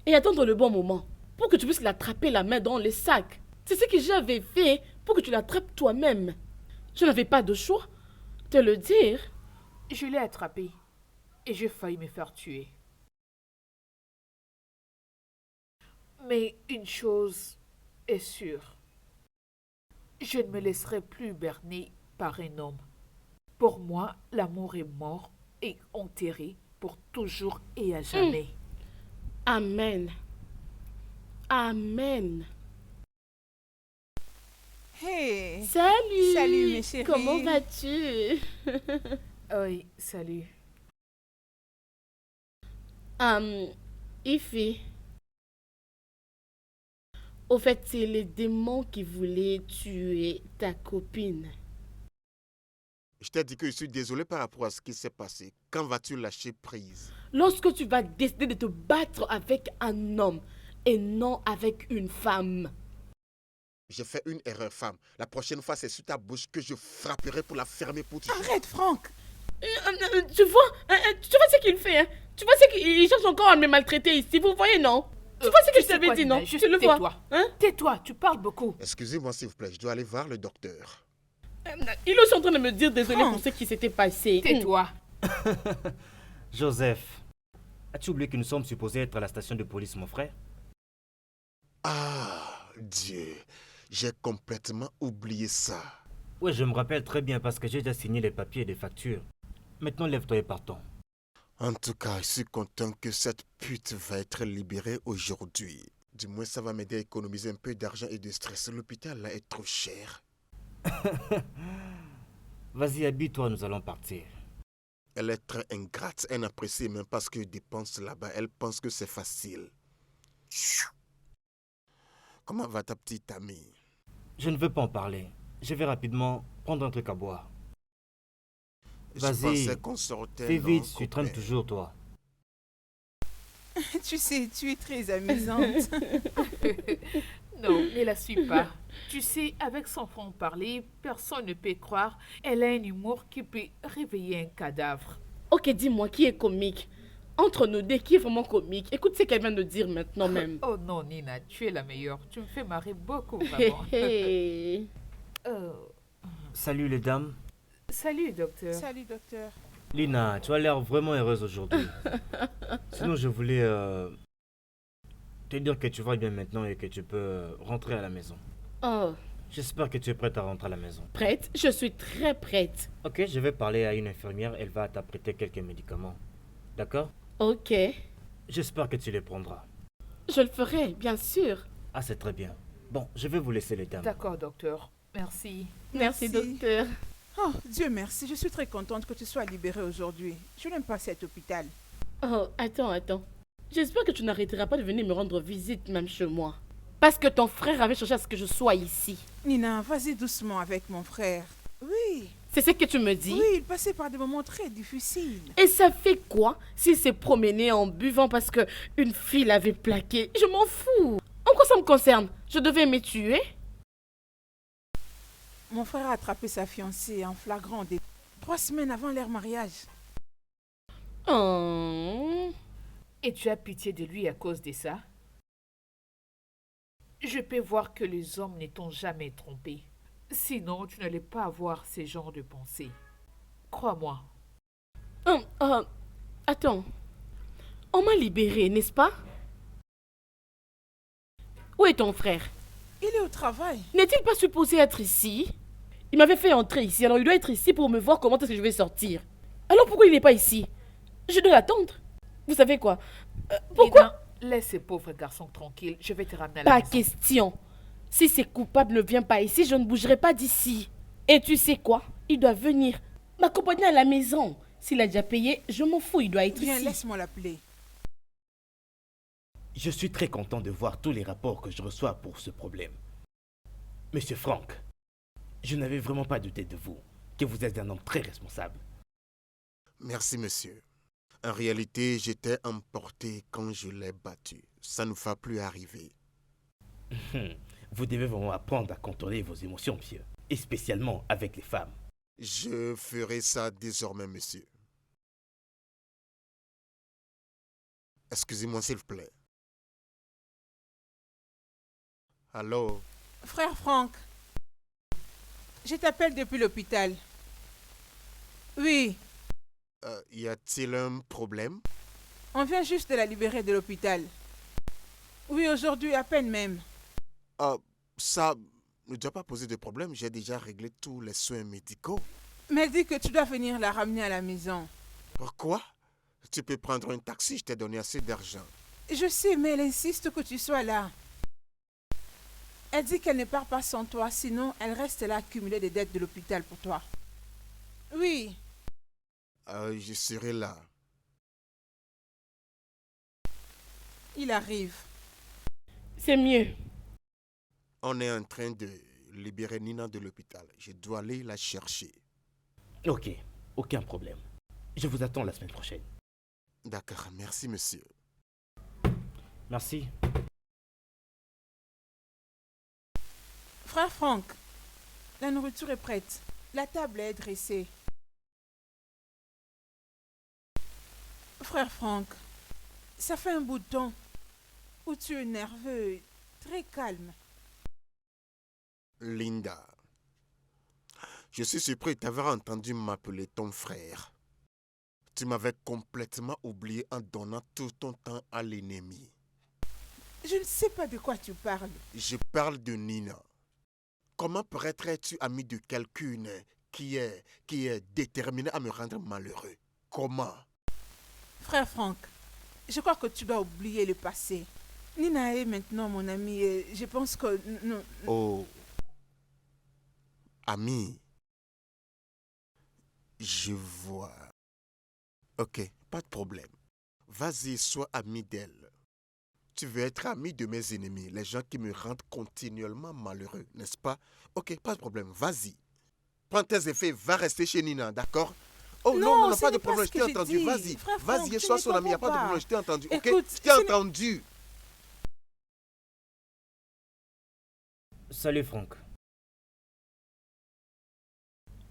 et attendre le bon moment pour que tu puisses l'attraper la main dans les sacs. C'est ce que j'avais fait pour que tu l'attrapes toi-même. Je n'avais pas de choix. Te le dire. Je l'ai attrapé et j'ai failli me faire tuer. Mais une chose est sûre. Je ne me laisserai plus berner par un homme. Pour moi, l'amour est mort et enterré pour toujours et à jamais. Amen. Amen. Hey. Salut. Salut, mes chéris. Comment vas-tu? Oui, salut. Ify, au fait, c'est les démons qui voulaient tuer ta copine. Je t'ai dit que je suis désolé par rapport à ce qui s'est passé. Quand vas-tu lâcher prise? Lorsque tu vas décider de te battre avec un homme et non avec une femme. J'ai fait une erreur, femme. La prochaine fois, c'est sur ta bouche que je frapperai pour la fermer pour toujours. Arrête, Franck. Tu vois ce qu'il fait, hein? Tu vois ce qu'il cherche encore à me maltraiter ici, vous voyez, non? Tu vois ce que je sais t'avais quoi, dit, Nina, non? juste Tu le vois, tais-toi. hein? Tais-toi, tu parles beaucoup. Excusez-moi, s'il vous plaît, je dois aller voir le docteur. Il est aussi en train de me dire désolé Franck. pour ce qui s'était passé. Tais-toi. Joseph, as-tu oublié que nous sommes supposés être à la station de police, mon frère? Ah, Dieu, j'ai complètement oublié ça. Oui, je me rappelle très bien parce que j'ai déjà signé les papiers et les factures. Maintenant, lève-toi et partons. En tout cas, je suis content que cette pute va être libérée aujourd'hui. Du moins, ça va m'aider à économiser un peu d'argent et de stress. L'hôpital, là, est trop cher. Vas-y, habille-toi, nous allons partir. Elle est très ingrate. Elle n'apprécie même pas ce que je dépense là-bas. Elle pense que c'est facile. Comment va ta petite amie? Je ne veux pas en parler. Je vais rapidement prendre un truc à boire. Je Vas-y, pensais qu'on sortait. fais non, vite, tu copain? traînes toujours, toi. Tu sais, tu es très amusante. Non, ne la suis pas. Tu sais, avec son franc-parler, personne ne peut croire. Elle a un humour qui peut réveiller un cadavre. Ok, dis-moi, qui est comique? Entre nous deux, qui est vraiment comique? Écoute ce qu'elle vient de dire maintenant même. Oh non, Nina, tu es la meilleure. Tu me fais marrer beaucoup, Hé vraiment. hé. Salut les dames. Salut, docteur. Salut, docteur. Lina, tu as l'air vraiment heureuse aujourd'hui. Sinon, je voulais te dire que tu vas bien maintenant et que tu peux rentrer à la maison. Oh, J'espère que tu es prête à rentrer à la maison. prête? Je suis très prête. Ok, je vais parler à une infirmière, elle va t'apprêter quelques médicaments. D'accord? Ok, J'espère que tu les prendras. je le ferai, bien sûr. Ah, c'est très bien. Bon, je vais vous laisser les dames. D'accord, docteur. Merci. Merci, Merci. docteur. Oh, Dieu merci. Je suis très contente que tu sois libérée aujourd'hui. Je n'aime pas cet hôpital. Oh, attends. J'espère que tu n'arrêteras pas de venir me rendre visite même chez moi. Parce que ton frère avait cherché à ce que je sois ici. Nina, vas-y doucement avec mon frère. Oui, C'est ce que tu me dis? oui, il passait par des moments très difficiles. Et ça fait quoi s'il s'est promené en buvant parce que une fille l'avait plaqué? Je m'en fous. En quoi ça me concerne? Je devais me tuer? Mon frère a attrapé sa fiancée en flagrant délit 3 semaines avant leur mariage. Oh. Et tu as pitié de lui à cause de ça? Je peux voir que les hommes ne t'ont jamais trompé. Sinon, tu n'allais pas avoir ce genre de pensée. Crois-moi. Attends. On m'a libéré, n'est-ce pas? Où est ton frère? Il est au travail. N'est-il pas supposé être ici? Il m'avait fait entrer ici, alors il doit être ici pour me voir comment est-ce que je vais sortir. Alors pourquoi il n'est pas ici? Je dois l'attendre. Vous savez quoi? Pourquoi? Nina, laisse ces pauvres garçons tranquilles. Je vais te ramener à la Pas maison. question. Si c'est coupable ne vient pas ici, je ne bougerai pas d'ici. Et tu sais quoi? Il doit venir m'accompagner à la maison. S'il a déjà payé, je m'en fous, il doit être Viens, ici. laisse-moi l'appeler. Je suis très content de voir tous les rapports que je reçois pour ce problème. Monsieur Franck, je n'avais vraiment pas douté de vous, que vous êtes un homme très responsable. Merci, monsieur. En réalité, j'étais emporté quand je l'ai battu. Ça ne va plus arriver. Vous devez vraiment apprendre à contrôler vos émotions, monsieur, et spécialement avec les femmes. Je ferai ça désormais, monsieur. Excusez-moi, s'il vous plaît. Allô? Frère Franck, je t'appelle depuis l'hôpital. Oui, Y a-t-il un problème? on vient juste de la libérer de l'hôpital. Oui, aujourd'hui, à peine même. Ça ne doit pas poser de problème. J'ai déjà réglé tous les soins médicaux. Mais elle dit que tu dois venir la ramener à la maison. Pourquoi? Tu peux prendre un taxi, je t'ai donné assez d'argent. Je sais, mais elle insiste que tu sois là. Elle dit qu'elle ne part pas sans toi, sinon elle reste là à accumuler des dettes de l'hôpital pour toi. Oui, Je serai là. il arrive. C'est mieux. On est en train de libérer Nina de l'hôpital. Je dois aller la chercher. Ok, aucun problème. Je vous attends la semaine prochaine. D'accord, merci monsieur. Merci. Frère Franck, la nourriture est prête. La table est dressée. Frère Franck, ça fait un bout de temps où tu es nerveux, très calme. Linda, je suis surpris d'avoir entendu m'appeler ton frère. Tu m'avais complètement oublié en donnant tout ton temps à l'ennemi. Je ne sais pas de quoi tu parles. Je parle de Nina. Comment pourrais-tu ami de quelqu'un qui est déterminé à me rendre malheureux? Comment? Frère Franck, je crois que tu dois oublier le passé. Nina est maintenant mon amie et je pense que... Non, Oh, ami, je vois. Ok, pas de problème. Vas-y, sois ami d'elle. Tu veux être ami de mes ennemis, les gens qui me rendent continuellement malheureux, n'est-ce pas? Ok, pas de problème, vas-y. Prends tes effets, va rester chez Nina, d'accord? Oh Non, non, ce pas de n'est pas problème, ce je que t'ai j'ai entendu, dit. vas-y. Frère Franck, Vas-y, tu sois ne son ami, il n'y a pas de comprends problème, je t'ai entendu, ok? Écoute, Je t'ai ce n'est- entendu. Salut Franck.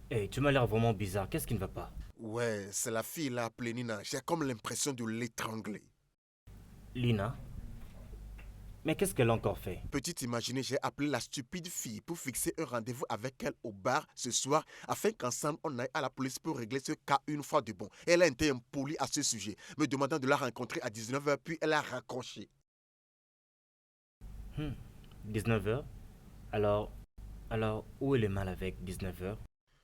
Hey, tu m'as l'air vraiment bizarre. Qu'est-ce qui ne va pas? Ouais, c'est la fille là appelée Nina, j'ai comme l'impression de l'étrangler. Lina? Mais qu'est-ce qu'elle a encore fait? Peux-tu t'imaginer, j'ai appelé la stupide fille pour fixer un rendez-vous avec elle au bar ce soir afin qu'ensemble on aille à la police pour régler ce cas une fois de bon. Elle a été impolie à ce sujet, me demandant de la rencontrer à 19h, puis elle a raccroché. 19h? Alors, où est le mal avec 19h?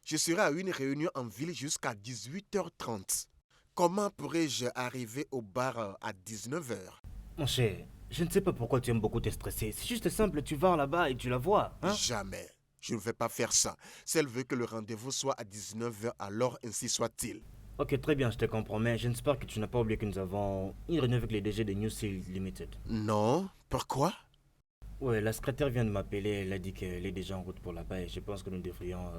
Je serai à une réunion en ville jusqu'à 18h30. Comment pourrais-je arriver au bar à 19h? Mon cher, je ne sais pas pourquoi tu aimes beaucoup te stresser. C'est juste simple, tu vas là-bas et tu la vois, hein? Jamais. Je ne vais pas faire ça. Si elle veut que le rendez-vous soit à 19h, alors ainsi soit-il. Ok, très bien, je te comprends, mais j'espère que tu n'as pas oublié que nous avons une réunion avec les DG de New Seal Limited. Non? Pourquoi? Ouais, la secrétaire vient de m'appeler, elle a dit qu'elle est déjà en route pour là-bas et je pense que nous devrions...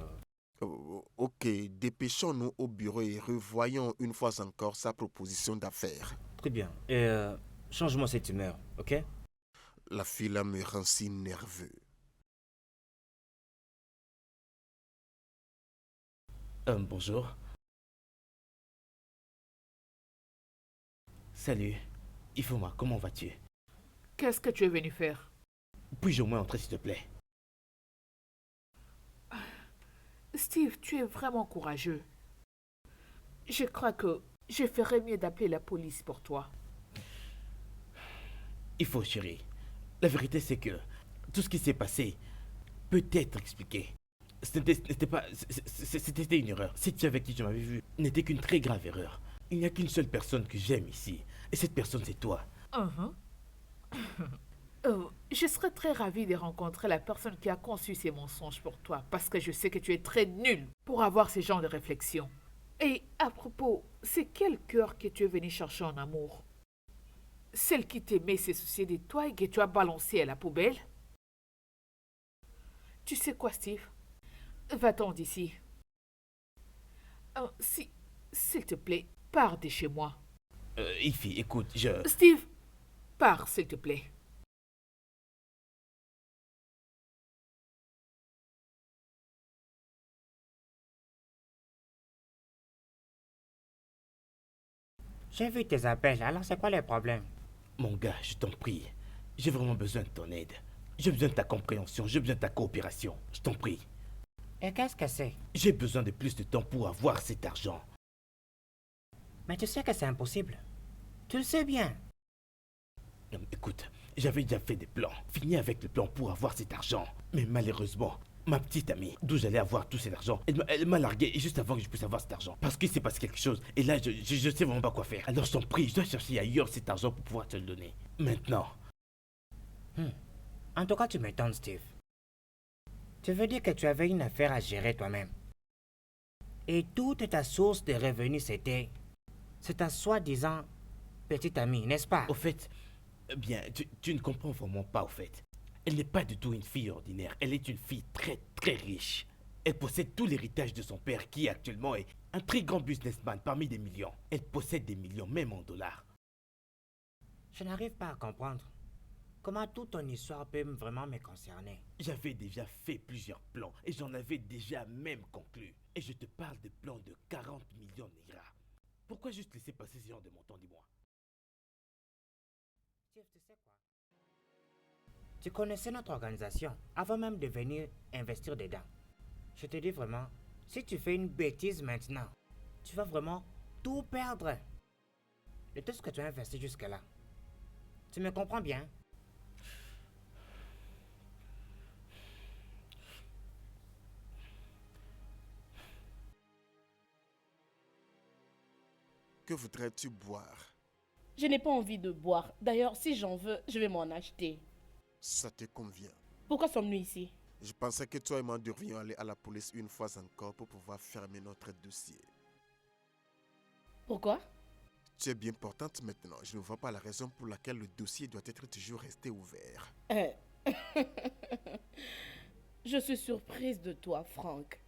Ok, dépêchons-nous au bureau et revoyons une fois encore sa proposition d'affaires. Très bien. Et change-moi cette humeur, ok? La fille là me rend si nerveux. Bonjour. Salut. Ifoma, comment vas-tu? Qu'est-ce que tu es venu faire? Puis-je au moins entrer, s'il te plaît? Steve, tu es vraiment courageux. Je crois que je ferais mieux d'appeler la police pour toi. Il faut, chérie. La vérité, c'est que tout ce qui s'est passé peut être expliqué. C'était une erreur. Cette fille avec qui tu m'avais vu n'était qu'une très grave erreur. Il n'y a qu'une seule personne que j'aime ici. Et cette personne, c'est toi. Je serais très ravie de rencontrer la personne qui a conçu ces mensonges pour toi, parce que je sais que tu es très nul pour avoir ce genre de réflexion. Et à propos, c'est quel cœur que tu es venu chercher en amour? Celle qui t'aimait s'est souciée de toi et que tu as balancé à la poubelle? Tu sais quoi, Steve? Va-t'en d'ici. S'il te plaît, pars de chez moi. Ify, écoute, Steve, pars, s'il te plaît. J'ai vu tes appels, alors c'est quoi le problème? Mon gars, je t'en prie. J'ai vraiment besoin de ton aide. J'ai besoin de ta compréhension, j'ai besoin de ta coopération. Je t'en prie. Et qu'est-ce que c'est? J'ai besoin de plus de temps pour avoir cet argent. Mais tu sais que c'est impossible. Tu le sais bien. Écoute, j'avais déjà fait des plans. Fini avec le plan pour avoir cet argent. Mais malheureusement, ma petite amie, d'où j'allais avoir tout cet argent, elle m'a largué juste avant que je puisse avoir cet argent. Parce qu'il s'est passé quelque chose. Et là, je sais vraiment pas quoi faire. Alors je t'en prie, je dois chercher ailleurs cet argent pour pouvoir te le donner. Maintenant. En tout cas, tu m'étonnes, Steve. Tu veux dire que tu avais une affaire à gérer toi-même. Et toute ta source de revenus, c'était ta soi-disant petite amie, n'est-ce pas? Au fait, bien, tu ne comprends vraiment pas, au fait. Elle n'est pas du tout une fille ordinaire. Elle est une fille très, très riche. Elle possède tout l'héritage de son père, qui actuellement est un très grand businessman parmi des millions. Elle possède des millions, même en dollars. Je n'arrive pas à comprendre. Comment toute ton histoire peut vraiment me concerner? J'avais déjà fait plusieurs plans et j'en avais déjà même conclu. Et je te parle de plans de 40 millions de Naira. Pourquoi juste laisser passer ce genre de montant, dis-moi? Steve, tu sais quoi? Tu connaissais notre organisation avant même de venir investir dedans. Je te dis vraiment, si tu fais une bêtise maintenant, tu vas vraiment tout perdre. De tout ce que tu as investi jusque-là. Tu me comprends bien? Que voudrais-tu boire? Je n'ai pas envie de boire. D'ailleurs, si j'en veux, je vais m'en acheter. Ça te convient. Pourquoi sommes-nous ici? Je pensais que toi et moi devrions aller à la police une fois encore pour pouvoir fermer notre dossier. Pourquoi? Tu es bien portante maintenant. Je ne vois pas la raison pour laquelle le dossier doit être toujours resté ouvert. Je suis surprise de toi, Frank.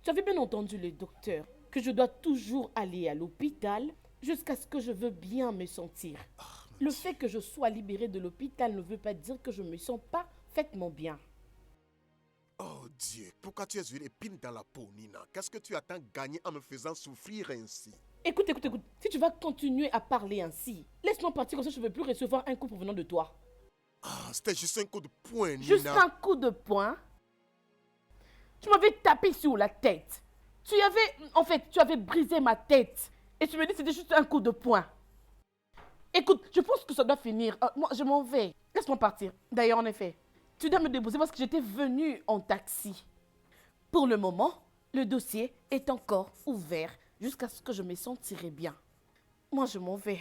Tu avais bien entendu le docteur que je dois toujours aller à l'hôpital jusqu'à ce que je veux bien me sentir. Le fait que je sois libérée de l'hôpital ne veut pas dire que je me sens parfaitement bien. Oh Dieu, pourquoi tu es une épine dans la peau, Nina? Qu'est-ce que tu attends gagner en me faisant souffrir ainsi? Écoute. Si tu vas continuer à parler ainsi, laisse-moi partir comme ça je ne veux plus recevoir un coup provenant de toi. Ah, c'était juste un coup de poing, Nina. Juste un coup de poing? Tu m'avais tapé sur la tête. Tu avais brisé ma tête. Et tu me dis que c'était juste un coup de poing. Écoute, je pense que ça doit finir. Moi, je m'en vais. Laisse-moi partir. D'ailleurs, en effet, tu dois me déposer parce que j'étais venue en taxi. Pour le moment, le dossier est encore ouvert jusqu'à ce que je me sentirai bien. Moi, je m'en vais.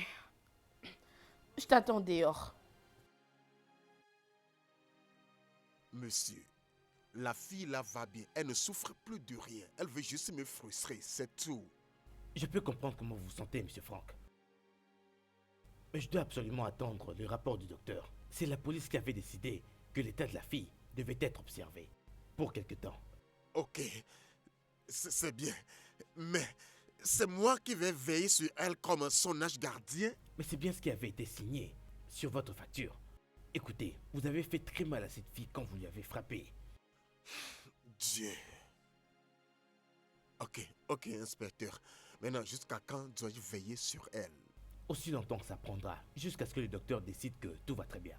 Je t'attends dehors. Monsieur, la fille là va bien. Elle ne souffre plus de rien. Elle veut juste me frustrer, c'est tout. Je peux comprendre comment vous vous sentez, monsieur Frank. Mais je dois absolument attendre le rapport du docteur. C'est la police qui avait décidé que l'état de la fille devait être observé pour quelque temps. Ok, c'est bien. Mais c'est moi qui vais veiller sur elle comme son ange gardien. Mais c'est bien ce qui avait été signé sur votre facture. Écoutez, vous avez fait très mal à cette fille quand vous lui avez frappé. Dieu. Ok, inspecteur. Maintenant, jusqu'à quand dois-je veiller sur elle? Aussi longtemps que ça prendra, jusqu'à ce que le docteur décide que tout va très bien.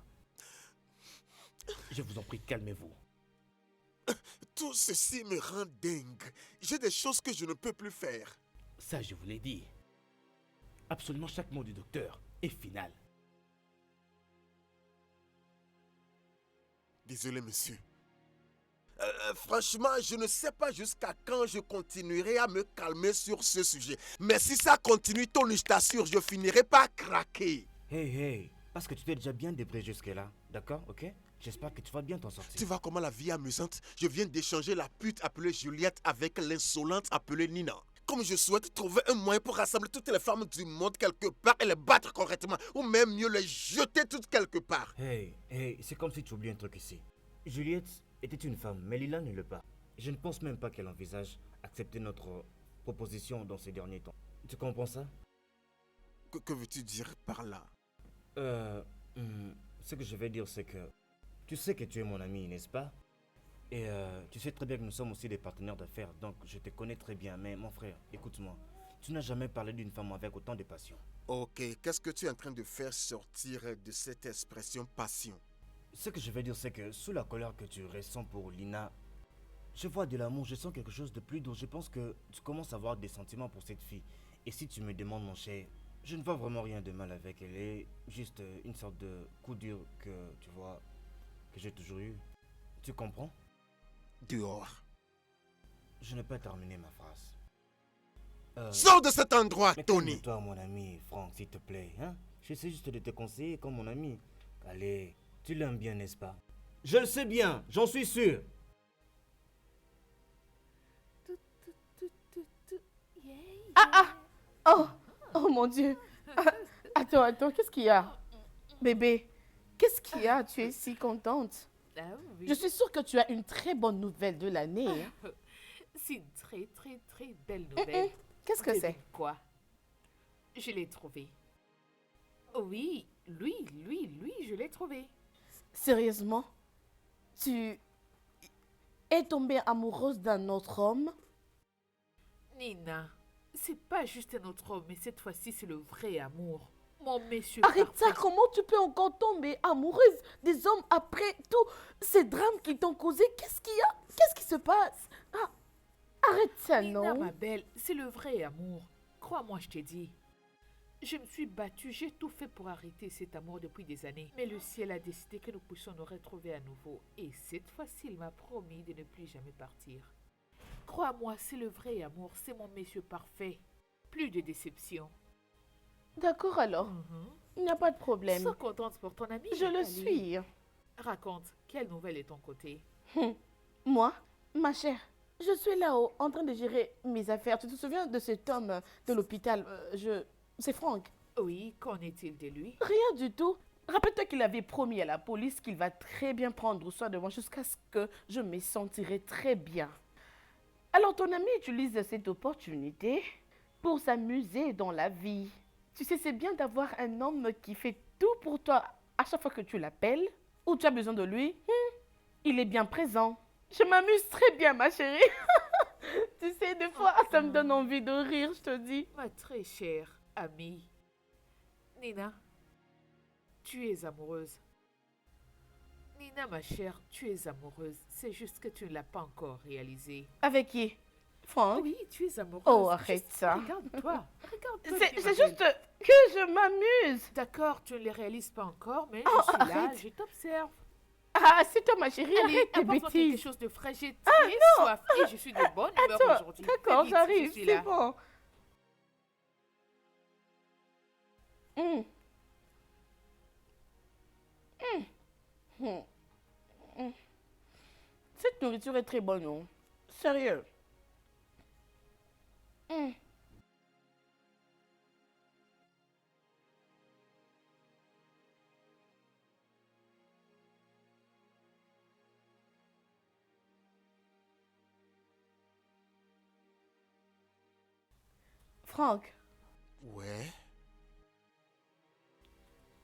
Je vous en prie, calmez-vous. Tout ceci me rend dingue. J'ai des choses que je ne peux plus faire. Ça, je vous l'ai dit. Absolument chaque mot du docteur est final. Désolé, monsieur. Franchement, je ne sais pas jusqu'à quand je continuerai à me calmer sur ce sujet. Mais si ça continue, Tony, je t'assure, je finirai par craquer. Hey, parce que tu t'es déjà bien débrouillé jusque-là, d'accord, ok? J'espère que tu vas bien t'en sortir. Tu vois comment la vie est amusante? Je viens d'échanger la pute appelée Juliette avec l'insolente appelée Nina. Comme je souhaite trouver un moyen pour rassembler toutes les femmes du monde quelque part et les battre correctement, ou même mieux les jeter toutes quelque part. Hey, c'est comme si tu oublies un truc ici. Juliette était une femme, mais Lila ne l'est pas. Je ne pense même pas qu'elle envisage accepter notre proposition dans ces derniers temps. Tu comprends ça? Que veux-tu dire par là? Ce que je vais dire, c'est que tu sais que tu es mon ami, n'est-ce pas? Et tu sais très bien que nous sommes aussi des partenaires d'affaires, donc je te connais très bien. Mais mon frère, écoute-moi, tu n'as jamais parlé d'une femme avec autant de passion. Ok, qu'est-ce que tu es en train de faire sortir de cette expression passion? Ce que je vais dire, c'est que sous la colère que tu ressens pour Lina, je vois de l'amour, je sens quelque chose de plus doux. Je pense que tu commences à avoir des sentiments pour cette fille. Et si tu me demandes, mon cher, je ne vois vraiment rien de mal avec elle. Elle est juste une sorte de coup dur que, tu vois, que j'ai toujours eu. Tu comprends? Dehors. Je n'ai pas terminé ma phrase. Sors de cet endroit, Mais Tony! calme-toi, mon ami, Franck, s'il te plaît. Hein? J'essaie juste de te conseiller comme mon ami. Allez, Tu l'aimes bien, n'est-ce pas? Je le sais bien, j'en suis sûr. Oh, oh mon Dieu. Ah, attends, qu'est-ce qu'il y a? Bébé, qu'est-ce qu'il y a? Tu es si contente. Ah oui. Je suis sûre que tu as une très bonne nouvelle de l'année. Hein. C'est une très, très, très belle nouvelle. Qu'est-ce que c'est? Devine quoi? Je l'ai trouvé. Oui, lui, je l'ai trouvé. Sérieusement? Tu es tombée amoureuse d'un autre homme? Nina, c'est pas juste un autre homme, mais cette fois-ci, c'est le vrai amour. Mon monsieur Arrête parfait. ça, comment tu peux encore tomber amoureuse des hommes après tous ces drames qui t'ont causé? Qu'est-ce qu'il y a? Qu'est-ce qui se passe? Ah, arrête ça, Nina, non? ma belle, c'est le vrai amour. Crois-moi, je t'ai dit. Je me suis battue, j'ai tout fait pour arrêter cet amour depuis des années. Mais le ciel a décidé que nous puissions nous retrouver à nouveau. Et cette fois-ci, il m'a promis de ne plus jamais partir. Crois-moi, c'est le vrai amour, c'est mon monsieur parfait. Plus de déception. D'accord alors, il n'y a pas de problème. Sois contente pour ton ami. Je le Allez, suis. Raconte, quelle nouvelle est ton côté? Moi, ma chère, je suis là-haut en train de gérer mes affaires. Tu te souviens de cet homme de l'hôpital? C'est Franck. Oui, qu'en est-il de lui? Rien du tout. Rappelle-toi qu'il avait promis à la police qu'il va très bien prendre soin de moi jusqu'à ce que je me sentirai très bien. Alors ton ami utilise cette opportunité pour s'amuser dans la vie. Tu sais, c'est bien d'avoir un homme qui fait tout pour toi à chaque fois que tu l'appelles ou tu as besoin de lui. Il est bien présent. Je m'amuse très bien, ma chérie. Tu sais, des fois, ça me donne envie de rire, je te dis. Ma très chère amie. Nina, tu es amoureuse. Nina, ma chère, tu es amoureuse. C'est juste que tu ne l'as pas encore réalisé. Avec qui? Franck? Oui, tu es amoureuse. Oh, arrête Juste ça. Regarde-toi. Regarde-toi. C'est tu es ma juste belle. que je m'amuse. D'accord, tu ne les réalises pas encore, mais Oh, je suis là, arrête. je t'observe. Ah, c'est toi, ma chérie, Allez, arrête tes apporte-moi quelque bêtises. chose de frais. J'ai très soif et je suis de bonne humeur Attends, aujourd'hui. d'accord, Fais vite, j'arrive, je suis c'est là. bon. Cette nourriture est très bonne, non? Sérieux. Franck, Ouais.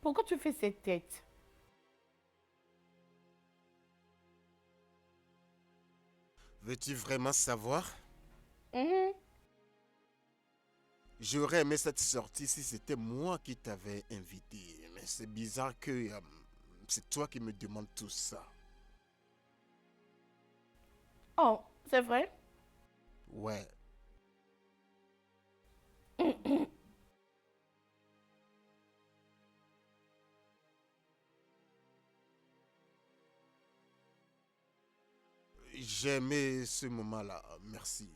pourquoi tu fais cette tête? Veux-tu vraiment savoir? Mhm. J'aurais aimé cette sortie si c'était moi qui t'avais invité. Mais c'est bizarre que c'est toi qui me demandes tout ça. Oh, c'est vrai? Ouais. J'ai aimé ce moment-là. Merci.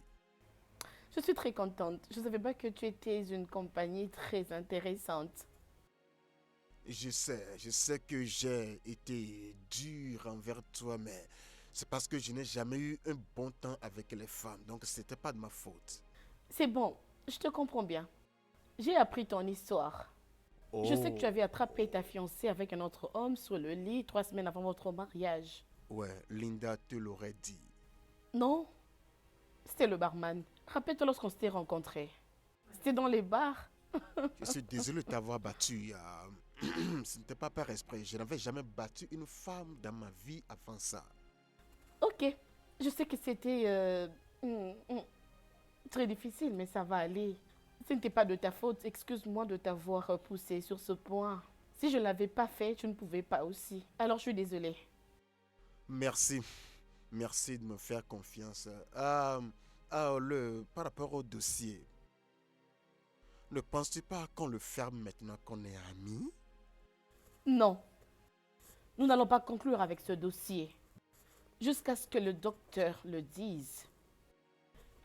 Je suis très contente. Je ne savais pas que tu étais une compagnie très intéressante. Je sais que j'ai été dur envers toi, mais c'est parce que je n'ai jamais eu un bon temps avec les femmes. Donc, c'était pas de ma faute. C'est bon, je te comprends bien. J'ai appris ton histoire. Je sais que tu avais attrapé ta fiancée avec un autre homme sur le lit 3 semaines avant votre mariage. Ouais, Linda te l'aurait dit. Non, c'était le barman. Rappelle-toi lorsqu'on s'était rencontrés. C'était dans les bars. Je suis désolé de t'avoir battu. Ce n'était pas par esprit. Je n'avais jamais battu une femme dans ma vie avant ça. Ok, je sais que c'était très difficile, mais ça va aller. Ce n'était pas de ta faute. Excuse-moi de t'avoir poussé sur ce point. Si je ne l'avais pas fait, tu ne pouvais pas aussi. Alors je suis désolée. Merci. Merci de me faire confiance. Par rapport au dossier, ne penses-tu pas qu'on le ferme maintenant qu'on est amis? Non, nous n'allons pas conclure avec ce dossier jusqu'à ce que le docteur le dise.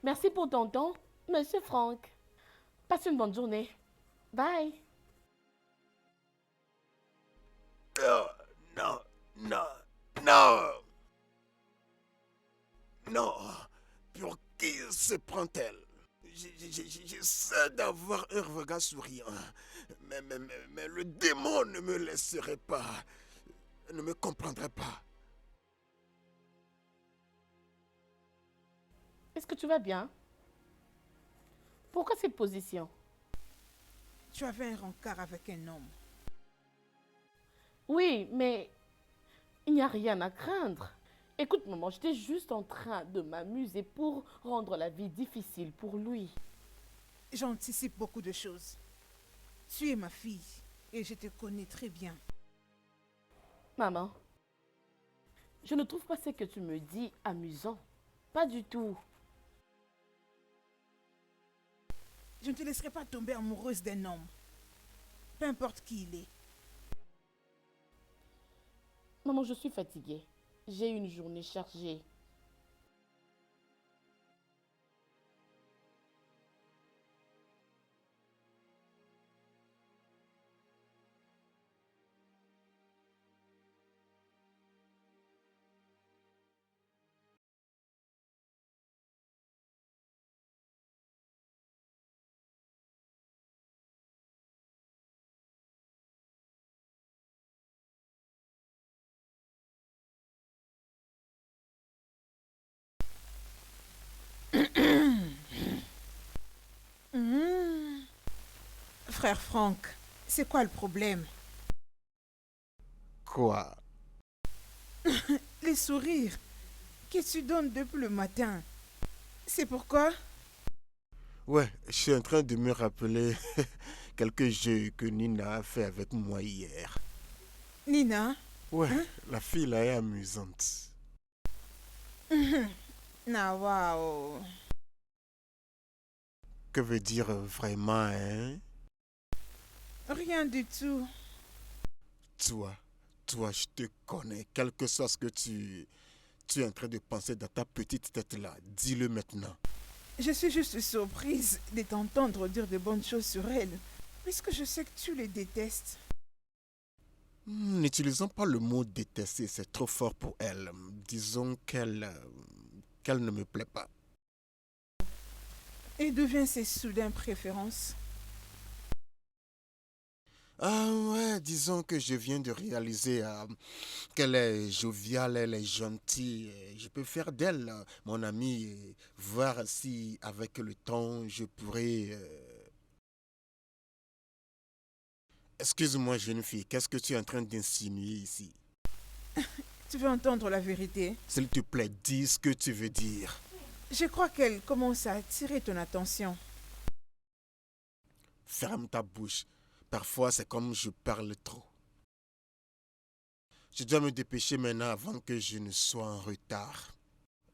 Merci pour ton temps, Monsieur Franck. Passe une bonne journée. Bye. Non, Non, non, non. Pour qui se prend-elle? J'essaie d'avoir un regard souriant, mais le démon ne me laisserait pas, ne me comprendrait pas. Est-ce que tu vas bien? Pourquoi cette position? Tu avais un rencard avec un homme. Oui, mais il n'y a rien à craindre. Écoute, maman, j'étais juste en train de m'amuser pour rendre la vie difficile pour lui. J'anticipe beaucoup de choses. Tu es ma fille et je te connais très bien. Maman, je ne trouve pas ce que tu me dis amusant. Pas du tout. Je ne te laisserai pas tomber amoureuse d'un homme. Peu importe qui il est. Maman, je suis fatiguée. J'ai une journée chargée. Frère Franck, c'est quoi le problème? Quoi? Les sourires que tu donnes depuis le matin. C'est pourquoi? Ouais, je suis en train de me rappeler quelques jeux que Nina a fait avec moi hier. Nina? Ouais, la fille là est amusante. Ah, waouh. Que veut dire vraiment, hein? Rien du tout. Toi, je te connais. Quel que soit ce que tu es en train de penser dans ta petite tête là, dis-le maintenant. Je suis juste surprise de t'entendre dire de bonnes choses sur elle, puisque je sais que tu les détestes. N'utilisons pas le mot détester, c'est trop fort pour elle. Disons qu'elle ne me plaît pas. Et d'où viennent ces soudaines préférences? Ah ouais, disons que je viens de réaliser qu'elle est joviale, elle est gentille. Et je peux faire d'elle mon amie et voir si avec le temps je pourrais... Excuse-moi jeune fille, qu'est-ce que tu es en train d'insinuer ici? Tu veux entendre la vérité? S'il te plaît, dis ce que tu veux dire. Je crois qu'elle commence à attirer ton attention. Ferme ta bouche. Parfois, c'est comme je parle trop. Je dois me dépêcher maintenant avant que je ne sois en retard.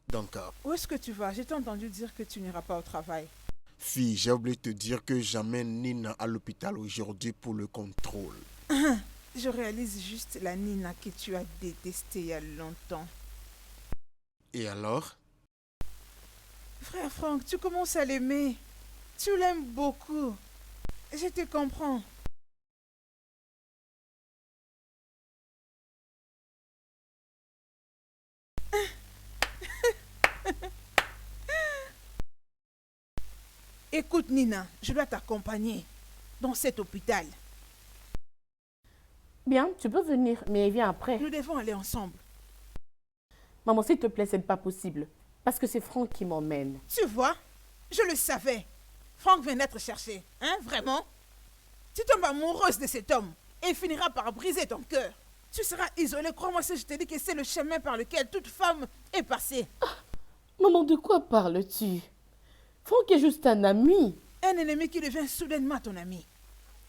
Donc, Où est-ce que tu vas? J'ai entendu dire que tu n'iras pas au travail. fille, j'ai oublié de te dire que j'amène Nina à l'hôpital aujourd'hui pour le contrôle. Je réalise juste la Nina que tu as détestée il y a longtemps. Et alors? Frère Franck, tu commences à l'aimer. Tu l'aimes beaucoup. Je te comprends. Écoute Nina, je dois t'accompagner dans cet hôpital. Bien, tu peux venir, mais viens après. Nous devons aller ensemble. Maman, s'il te plaît, c'est pas possible. Parce que c'est Franck qui m'emmène. Tu vois, je le savais. Franck vient d'être cherché. Hein, vraiment? Tu tombes amoureuse de cet homme et il finira par briser ton cœur. Tu seras isolée, crois-moi si je te dis que c'est le chemin par lequel toute femme est passée. Maman, de quoi parles-tu? Franck est juste un ami. Un ennemi qui devient soudainement ton ami.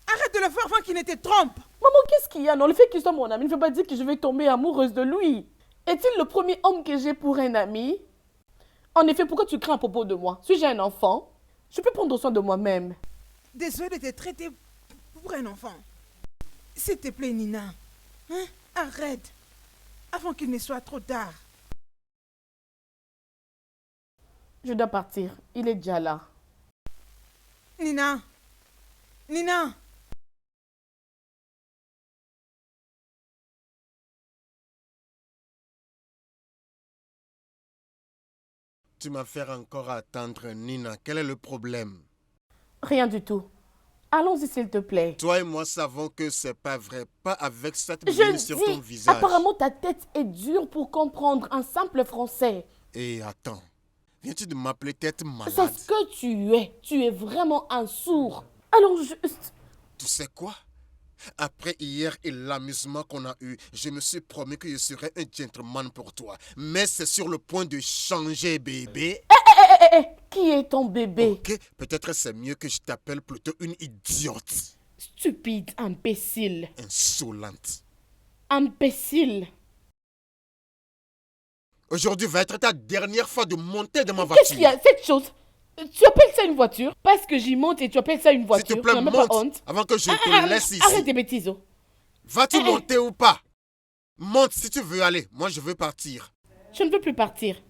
Arrête de le voir avant qu'il ne te trompe. Maman, qu'est-ce qu'il y a? Non, le fait qu'il soit mon ami ne veut pas dire que je vais tomber amoureuse de lui. Est-il le premier homme que j'ai pour un ami? En effet, pourquoi tu crains à propos de moi? Suis-je un enfant? Je peux prendre soin de moi-même. Désolée de te traiter pour un enfant. S'il te plaît, Nina. Hein? Arrête. Avant qu'il ne soit trop tard. Je dois partir. Il est déjà là. Nina. Nina. Tu m'as fait encore attendre, Nina. Quel est le problème? Rien du tout. Allons-y, s'il te plaît. Toi et moi savons que c'est pas vrai. Pas avec cette Je mine sur ton dis, visage. apparemment ta tête est dure pour comprendre un simple français. Et attends, viens-tu de m'appeler tête malade? C'est ce que tu es. Tu es vraiment un sourd. Alors juste... Tu sais quoi? Après hier et l'amusement qu'on a eu, je me suis promis que je serais un gentleman pour toi. Mais c'est sur le point de changer, bébé. Qui est ton bébé? Ok, peut-être c'est mieux que je t'appelle plutôt une idiote. Stupide, imbécile. Insolente. Imbécile. Aujourd'hui va être ta dernière fois de monter dans ma Qu'est-ce qu'il y voiture. a? Cette chose, tu appelles ça une voiture? Parce que j'y monte et tu appelles ça une S'il voiture? te plaît, Tu n'as même pas monte honte? avant que je te laisse ici. Arrête tes bêtises. Oh. Vas-tu monter ou pas? Monte si tu veux aller. Moi, je veux partir. Je ne veux plus partir.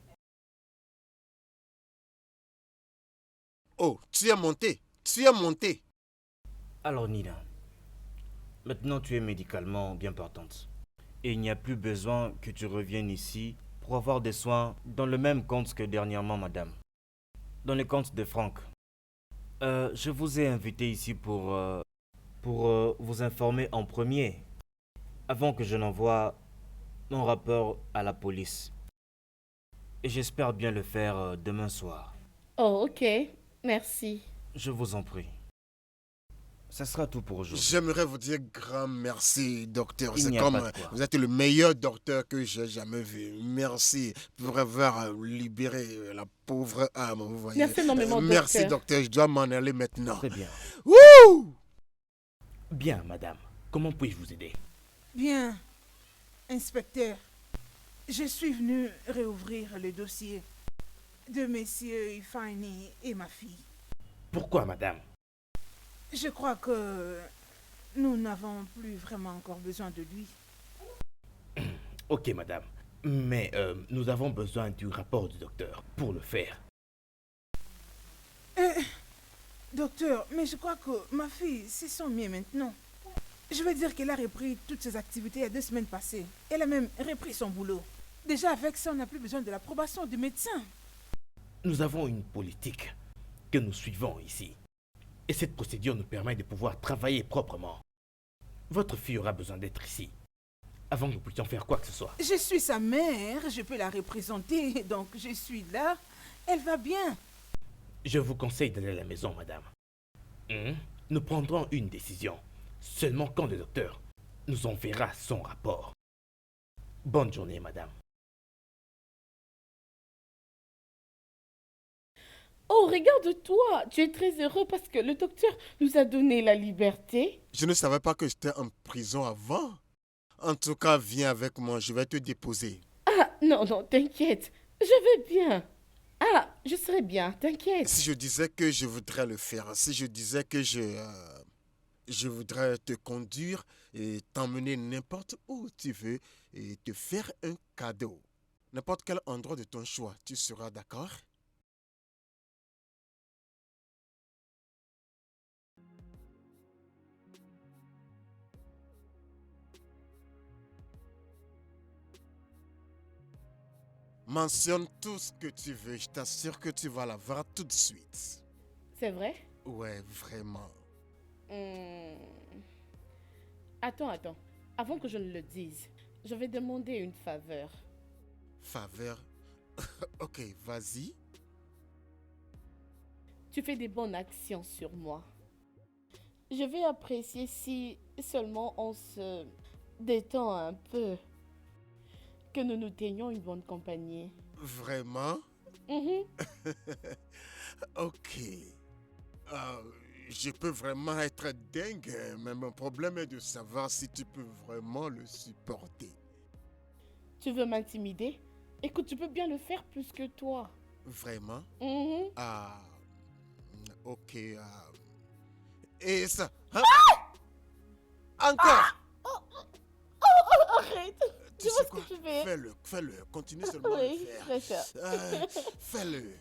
Oh, tu es monté. Tu es monté. Alors Nina, maintenant tu es médicalement bien partante. Et il n'y a plus besoin que tu reviennes ici pour avoir des soins dans le même compte que dernièrement, madame. Dans le compte de Franck. Je vous ai invité ici pour vous informer en premier, avant que je n'envoie mon rapport à la police. Et j'espère bien le faire demain soir. Oh, ok. Merci. Je vous en prie. Ça sera tout pour aujourd'hui. J'aimerais vous dire grand merci, docteur. Il C'est n'y a comme pas de quoi. vous êtes le meilleur docteur que j'ai jamais vu. Merci pour avoir libéré la pauvre âme, vous voyez. Merci énormément, Merci, docteur. docteur. Je dois m'en aller maintenant. Très bien. Wouh! Bien, madame. Comment puis-je vous aider? Bien, inspecteur, je suis venu réouvrir le dossier de messieurs Ifani et ma fille. Pourquoi, madame? Je crois que nous n'avons plus vraiment encore besoin de lui. Ok, madame. Mais nous avons besoin du rapport du docteur pour le faire. Docteur, mais je crois que ma fille, c'est son mieux maintenant. Je veux dire qu'elle a repris toutes ses activités il y a 2 semaines passées. Elle a même repris son boulot. Déjà avec ça, on n'a plus besoin de l'approbation du médecin. Nous avons une politique que nous suivons ici. Et cette procédure nous permet de pouvoir travailler proprement. Votre fille aura besoin d'être ici, avant que nous puissions faire quoi que ce soit. Je suis sa mère, je peux la représenter, donc je suis là. Elle va bien. Je vous conseille d'aller à la maison, madame. Nous prendrons une décision seulement quand le docteur nous enverra son rapport. Bonne journée, madame. Oh, regarde-toi. Tu es très heureux parce que le docteur nous a donné la liberté. Je ne savais pas que j'étais en prison avant. En tout cas, viens avec moi, je vais te déposer. Ah, non, non, t'inquiète. Je vais bien. Ah, je serai bien, t'inquiète. Si je disais que je voudrais le faire, si je disais que je voudrais te conduire et t'emmener n'importe où tu veux et te faire un cadeau, n'importe quel endroit de ton choix, tu seras d'accord? Mentionne tout ce que tu veux, je t'assure que tu vas l'avoir tout de suite. C'est vrai? Ouais, vraiment. Attends. Avant que je ne le dise, je vais demander une faveur. Faveur? Ok, vas-y. Tu fais des bonnes actions sur moi. Je vais apprécier si seulement on se détend un peu. Que nous nous tenions une bonne compagnie. Vraiment? Mhm. Ok. Je peux vraiment être dingue, mais mon problème est de savoir si tu peux vraiment le supporter. Tu veux m'intimider? Écoute, tu peux bien le faire plus que toi. Vraiment? Mhm. Ah, ok. Et ça? Hein? Encore? Arrête! Tu vois sais ce quoi? que tu fais? Fais-le. Continue seulement à Oui, le faire. très cher. Fais-le.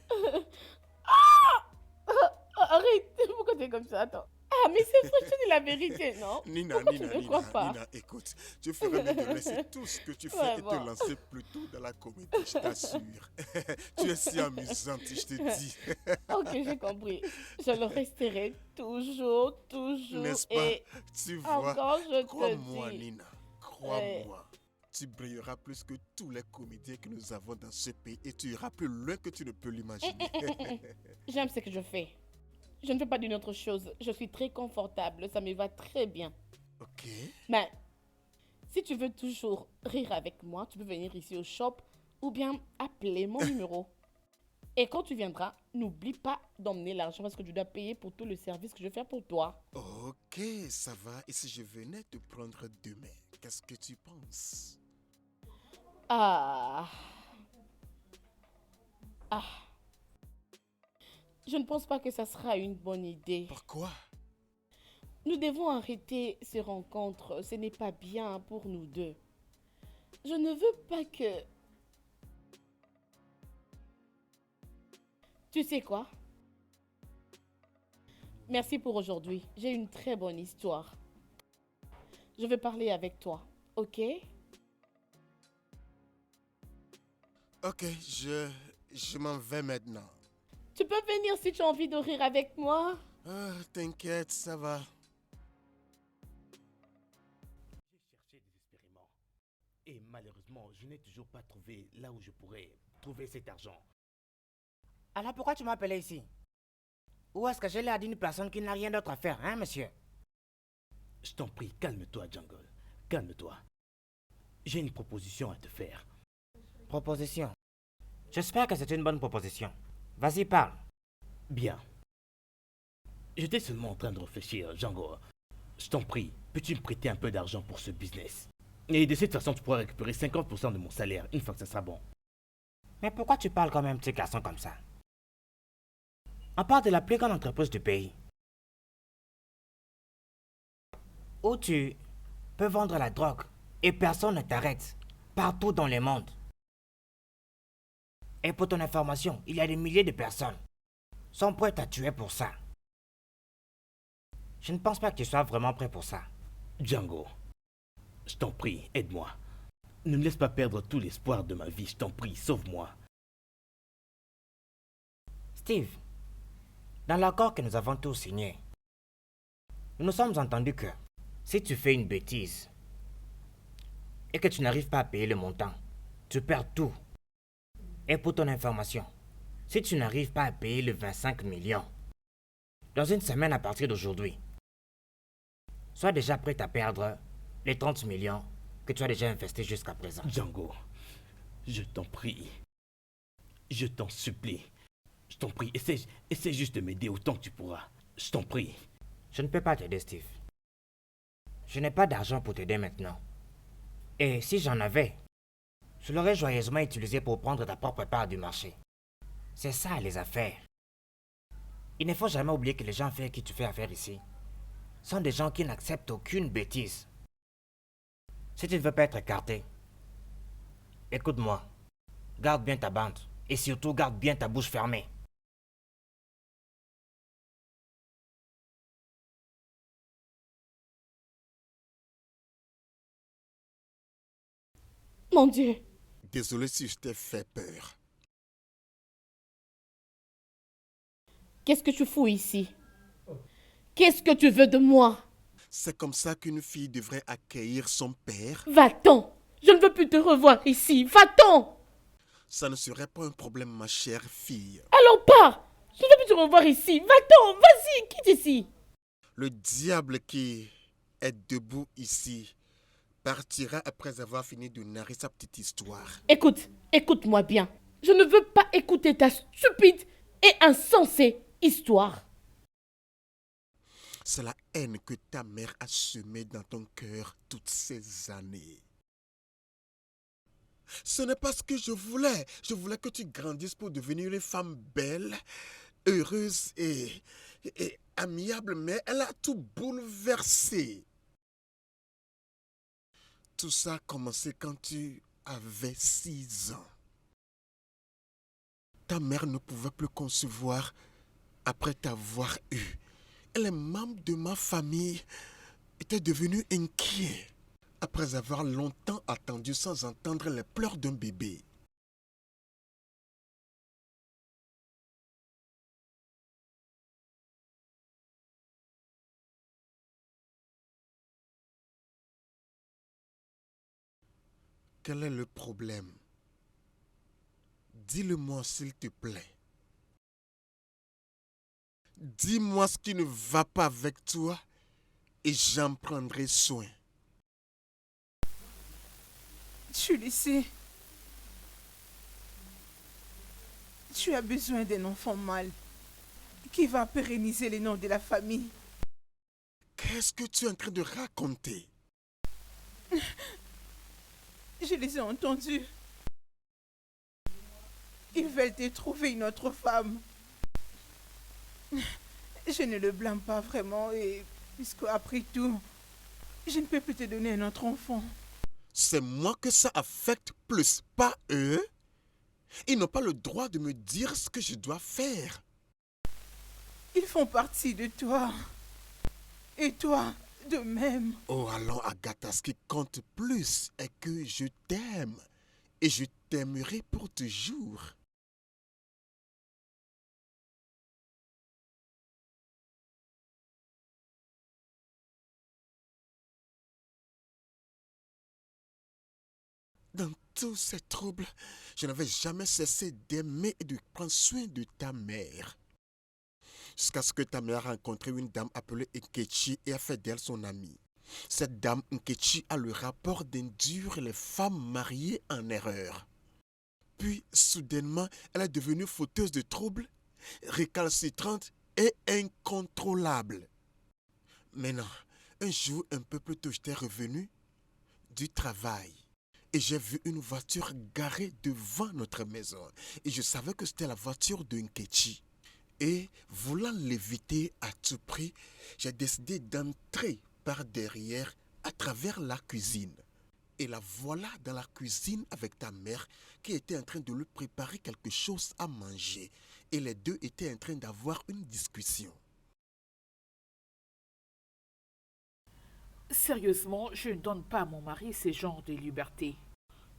Arrête! Pourquoi t'es comme ça? Attends. Ah, mais c'est vrai, je te dis la vérité, non? Nina, Pourquoi Nina, tu ne crois Nina, pas? Nina, écoute, tu ferais mieux de laisser tout ce que tu fais et te Vraiment. lancer plutôt dans la comédie, je t'assure. Tu es si amusante, je te dis. Ok, j'ai compris. Je le resterai toujours, toujours. N'est-ce pas? Et Tu vois, encore, je te crois-moi, dis. Nina, crois-moi. Tu brilleras plus que tous les comédiens que nous avons dans ce pays et tu iras plus loin que tu ne peux l'imaginer. J'aime ce que je fais. Je ne fais pas d'une autre chose. Je suis très confortable. Ça me va très bien. Ok? Mais si tu veux toujours rire avec moi, tu peux venir ici au shop ou bien appeler mon numéro. Et quand tu viendras, n'oublie pas d'emmener l'argent parce que tu dois payer pour tout le service que je vais faire pour toi. Ok, ça va. Et si je venais te prendre demain, qu'est-ce que tu penses? Ah. Ah. Je ne pense pas que ça sera une bonne idée. Pourquoi? Nous devons arrêter ces rencontres. Ce n'est pas bien pour nous deux. Je ne veux pas que... Tu sais quoi? Merci pour aujourd'hui. J'ai une très bonne histoire. Je vais parler avec toi, ok? Ok, je m'en vais maintenant. Tu peux venir si tu as envie de rire avec moi? Ah, t'inquiète, ça va. J'ai cherché désespérément. Et malheureusement, je n'ai toujours pas trouvé là où je pourrais trouver cet argent. Alors pourquoi tu m'as appelé ici? Ou est-ce que j'ai l'air d'une personne qui n'a rien d'autre à faire, hein, monsieur? Je t'en prie, calme-toi, Jungle. Calme-toi. J'ai une proposition à te faire. Proposition. J'espère que c'est une bonne proposition. Vas-y, parle. Bien. J'étais seulement en train de réfléchir, Django. Je t'en prie, peux-tu me prêter un peu d'argent pour ce business? Et de cette façon, tu pourras récupérer 50% de mon salaire une fois que ça sera bon. Mais pourquoi tu parles comme un petit garçon comme ça? On parle de la plus grande entreprise du pays. Où tu peux vendre la drogue et personne ne t'arrête. Partout dans le monde. Et pour ton information, il y a des milliers de personnes sont prêtes à tuer pour ça. Je ne pense pas que tu sois vraiment prêt pour ça. Django, je t'en prie, aide-moi. Ne me laisse pas perdre tout l'espoir de ma vie, je t'en prie, sauve-moi. Steve, dans l'accord que nous avons tous signé, nous nous sommes entendus que si tu fais une bêtise et que tu n'arrives pas à payer le montant, tu perds tout. Et pour ton information, si tu n'arrives pas à payer les 25 millions, dans une semaine à partir d'aujourd'hui, sois déjà prêt à perdre les 30 millions que tu as déjà investis jusqu'à présent. Django, je t'en prie. Je t'en supplie. Je t'en prie, essaie juste de m'aider autant que tu pourras. Je t'en prie. Je ne peux pas t'aider, Steve. Je n'ai pas d'argent pour t'aider maintenant. Et si j'en avais, je l'aurais joyeusement utilisé pour prendre ta propre part du marché. C'est ça, les affaires. Il ne faut jamais oublier que les gens avec qui tu fais affaire ici sont des gens qui n'acceptent aucune bêtise. Si tu ne veux pas être écarté, écoute-moi. Garde bien ta bande et surtout garde bien ta bouche fermée. Mon Dieu. Désolé si je t'ai fait peur. Qu'est-ce que tu fous ici? Qu'est-ce que tu veux de moi? C'est comme ça qu'une fille devrait accueillir son père. Va-t'en! Je ne veux plus te revoir ici. Va-t'en! Ça ne serait pas un problème, ma chère fille. Alors pars! Je ne veux plus te revoir ici. Va-t'en! Vas-y, quitte ici. Le diable qui est debout ici partira après avoir fini de narrer sa petite histoire. Écoute-moi bien. Je ne veux pas écouter ta stupide et insensée histoire. C'est la haine que ta mère a semée dans ton cœur toutes ces années. Ce n'est pas ce que je voulais. Je voulais que tu grandisses pour devenir une femme belle, heureuse et amiable, mais elle a tout bouleversé. Tout ça a commencé quand tu avais 6 ans. Ta mère ne pouvait plus concevoir après t'avoir eu. les membres de ma famille étaient devenus inquiets après avoir longtemps attendu sans entendre les pleurs d'un bébé. Quel est le problème? Dis-le-moi s'il te plaît. Dis-moi ce qui ne va pas avec toi et j'en prendrai soin. Julie, tu as besoin d'un enfant mâle qui va pérenniser les noms de la famille. Qu'est-ce que tu es en train de raconter? Je les ai entendus. Ils veulent te trouver une autre femme. Je ne le blâme pas vraiment et puisque après tout, je ne peux plus te donner un autre enfant. C'est moi que ça affecte plus, pas eux. Ils n'ont pas le droit de me dire ce que je dois faire. Ils font partie de toi. Et toi, de même. Oh, allons, Agatha, ce qui compte plus est que je t'aime. Et je t'aimerai pour toujours. Dans tous ces troubles, je n'avais jamais cessé d'aimer et de prendre soin de ta mère. Jusqu'à ce que ta mère a rencontré une dame appelée Nkechi et a fait d'elle son amie. Cette dame Nkechi a le rapport d'induire les femmes mariées en erreur. Puis, soudainement, elle est devenue fauteuse de troubles, récalcitrante et incontrôlable. Maintenant, un jour un peu plus tôt, j'étais revenu du travail. Et j'ai vu une voiture garée devant notre maison. Et je savais que c'était la voiture de Nkechi. Et voulant l'éviter à tout prix, j'ai décidé d'entrer par derrière à travers la cuisine. Et la voilà dans la cuisine avec ta mère qui était en train de lui préparer quelque chose à manger. Et les deux étaient en train d'avoir une discussion. Sérieusement, je ne donne pas à mon mari ce genre de liberté.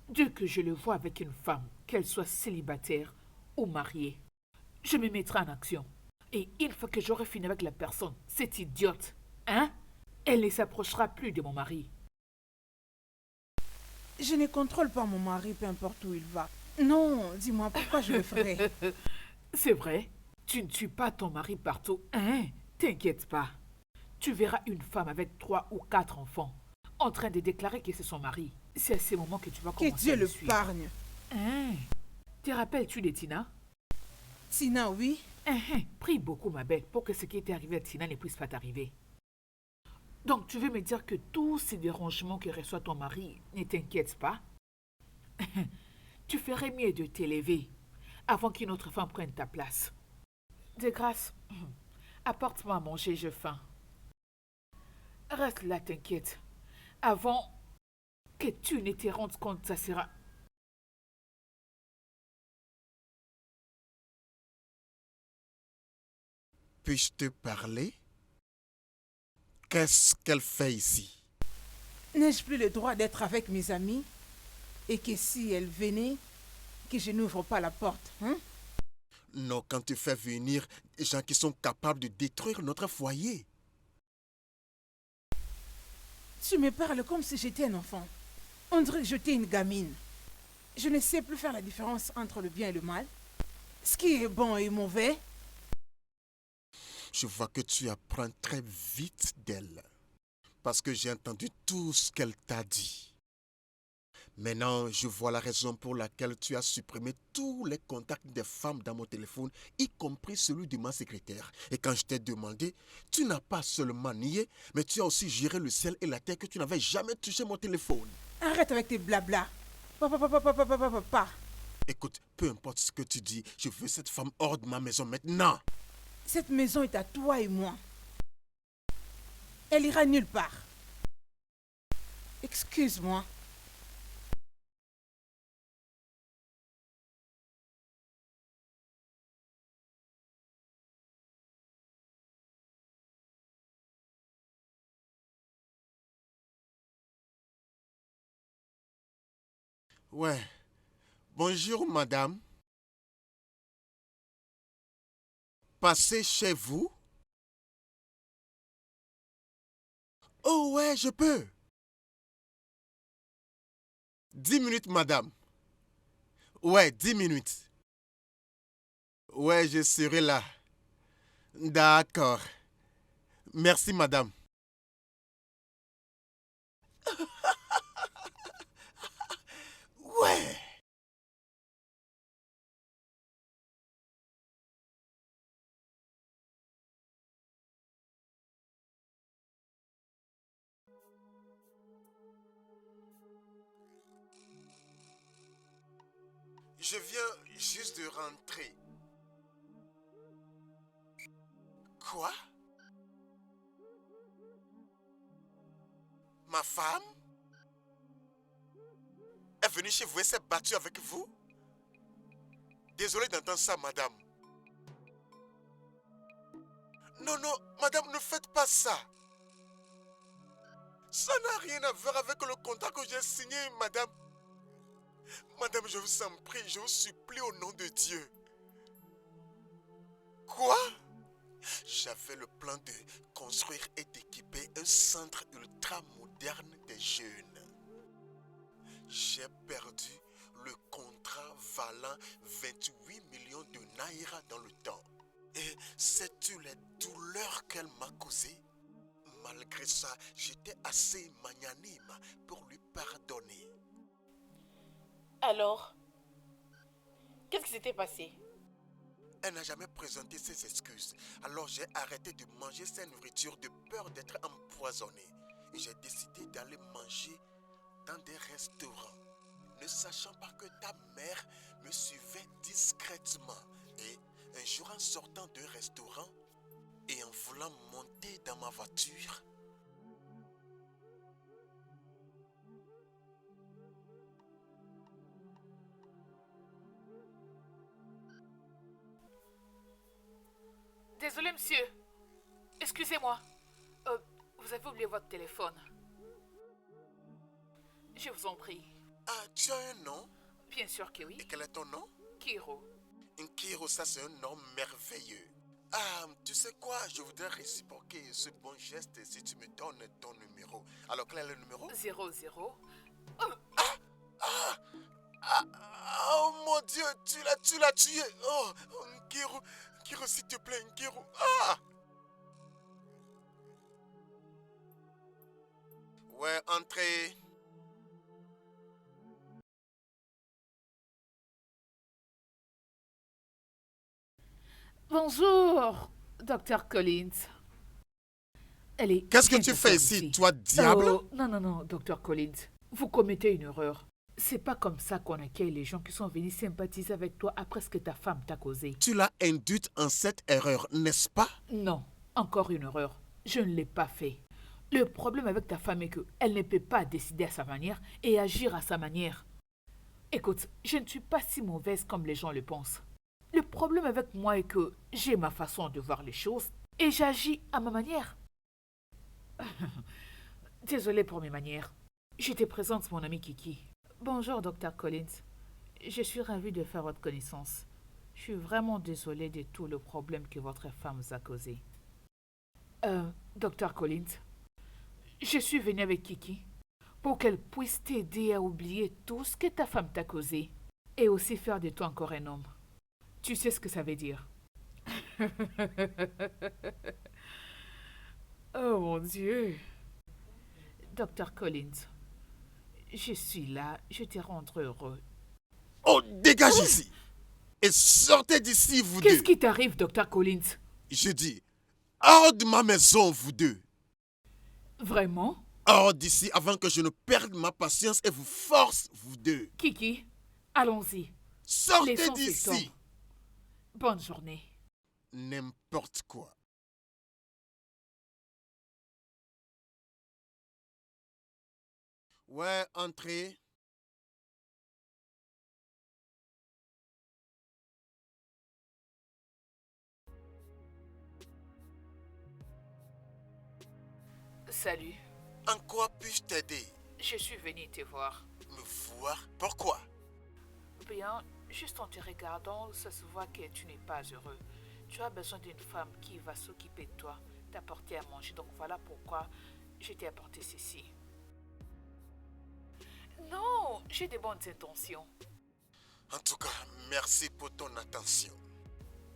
Dès que je le vois avec une femme, qu'elle soit célibataire ou mariée, je me mettrai en action. Et une fois que j'aurai fini avec la personne, cette idiote, elle ne s'approchera plus de mon mari. Je ne contrôle pas mon mari, peu importe où il va. Non, dis-moi pourquoi je le ferais. C'est vrai, tu ne tues pas ton mari partout, T'inquiète pas. Tu verras une femme avec 3 ou 4 enfants en train de déclarer que c'est son mari. C'est à ce moment que tu vas commencer Que Dieu à le suivre. pargne. Te rappelles-tu de Tina? Tina, oui. Prie beaucoup, ma belle, pour que ce qui était arrivé à Tina ne puisse pas t'arriver. Donc, tu veux me dire que tous ces dérangements que reçoit ton mari ne t'inquiètent pas? Tu ferais mieux de t'élever avant qu'une autre femme prenne ta place. De grâce, apporte-moi à manger, j'ai faim. Reste là, t'inquiète. Avant que tu ne te rendes compte, ça sera... Puis-je te parler? Qu'est-ce qu'elle fait ici? N'ai-je plus le droit d'être avec mes amis? Et que si elle venait, que je n'ouvre pas la porte, Non, quand tu fais venir des gens qui sont capables de détruire notre foyer. Tu me parles comme si j'étais un enfant. On dirait que j'étais une gamine. Je ne sais plus faire la différence entre le bien et le mal. Ce qui est bon et mauvais. Je vois que tu apprends très vite d'elle. Parce que j'ai entendu tout ce qu'elle t'a dit. Maintenant, je vois la raison pour laquelle tu as supprimé tous les contacts des femmes dans mon téléphone, y compris celui de ma secrétaire. Et quand je t'ai demandé, tu n'as pas seulement nié, mais tu as aussi géré le ciel et la terre que tu n'avais jamais touché mon téléphone. Arrête avec tes blabla. Papa. Écoute, peu importe ce que tu dis, je veux cette femme hors de ma maison maintenant. Cette maison est à toi et moi. Elle ira nulle part. Excuse-moi. Ouais. Bonjour, madame. Passez chez vous? Oh ouais, je peux. 10 minutes, madame. Ouais, 10 minutes. Ouais, je serai là. D'accord. Merci, madame. Ouais. Je viens juste de rentrer. Quoi? Ma femme est venue chez vous et s'est battue avec vous? Désolé d'entendre ça, madame. Non, non, madame, ne faites pas ça. Ça n'a rien à voir avec le contrat que j'ai signé, madame. Madame, je vous en prie, je vous supplie au nom de Dieu. Quoi? J'avais le plan de construire et d'équiper un centre ultra moderne des jeunes. J'ai perdu le contrat valant 28 millions de naira dans le temps. Et sais-tu les douleurs qu'elle m'a causées? Malgré ça, j'étais assez magnanime pour lui pardonner. Alors, qu'est-ce qui s'était passé? Elle n'a jamais présenté ses excuses. Alors j'ai arrêté de manger sa nourriture de peur d'être empoisonné. Et j'ai décidé d'aller manger dans des restaurants, ne sachant pas que ta mère me suivait discrètement. Et un jour, en sortant d'un restaurant et en voulant monter dans ma voiture, Désolé, monsieur. Excusez-moi. Vous avez oublié votre téléphone. Je vous en prie. ah, tu as un nom? Bien sûr que oui. Et quel est ton nom? Kiro. Nkiro, ça c'est un nom merveilleux. Ah, tu sais quoi? Je voudrais réciproquer ce bon geste si tu me donnes ton numéro. Alors, quel est le numéro? 00. Oh mon Dieu, tu l'as tué. Oh, Nkiro, s'il te plaît, Nkiro. Ah! Ouais, entrez. Bonjour, Dr. Collins. Allez, Qu'est-ce que viens tu t'asseoir fais ici, ici. toi, diable? Oh, non, non, non, Dr. Collins. Vous commettez une erreur. C'est pas comme ça qu'on accueille les gens qui sont venus sympathiser avec toi après ce que ta femme t'a causé. Tu l'as induite en cette erreur, n'est-ce pas? Non, encore une erreur. Je ne l'ai pas fait. Le problème avec ta femme est qu'elle ne peut pas décider à sa manière et agir à sa manière. Écoute, je ne suis pas si mauvaise comme les gens le pensent. Le problème avec moi est que j'ai ma façon de voir les choses et j'agis à ma manière. Désolée pour mes manières. Je te présente mon ami Kiki. Bonjour, Dr. Collins. Je suis ravie de faire votre connaissance. Je suis vraiment désolée de tout le problème que votre femme vous a causé. Dr. Collins, je suis venue avec Kiki pour qu'elle puisse t'aider à oublier tout ce que ta femme t'a causé et aussi faire de toi encore un homme. Tu sais ce que ça veut dire. Oh mon Dieu. Dr. Collins, je suis là, je te rendrai heureux. Oh, dégage ici! Et sortez d'ici, vous Qu'est-ce deux! qui t'arrive, Dr. Collins? Je dis, hors de ma maison, vous deux! Vraiment? Hors d'ici avant que je ne perde ma patience et vous force, vous deux! Kiki, allons-y. Sortez Laissons ces d'ici! temps. Bonne journée. N'importe quoi. Ouais, entrez. Salut. En quoi puis-je t'aider? Je suis venue te voir. Me voir? Pourquoi? Bien, juste en te regardant, ça se voit que tu n'es pas heureux. Tu as besoin d'une femme qui va s'occuper de toi, t'apporter à manger. Donc voilà pourquoi je t'ai apporté ceci. Non, j'ai de bonnes intentions. En tout cas, merci pour ton attention.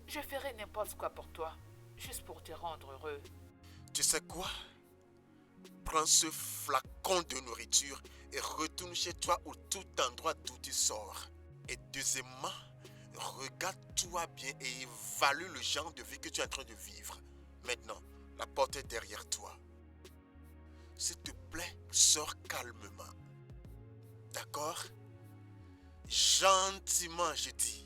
Je ferai n'importe quoi pour toi, juste pour te rendre heureux. Tu sais quoi? Prends ce flacon de nourriture et retourne chez toi ou tout endroit d'où tu sors. Et deuxièmement, regarde-toi bien et évalue le genre de vie que tu es en train de vivre. Maintenant, la porte est derrière toi. S'il te plaît, sors calmement. D'accord? Gentiment, je dis.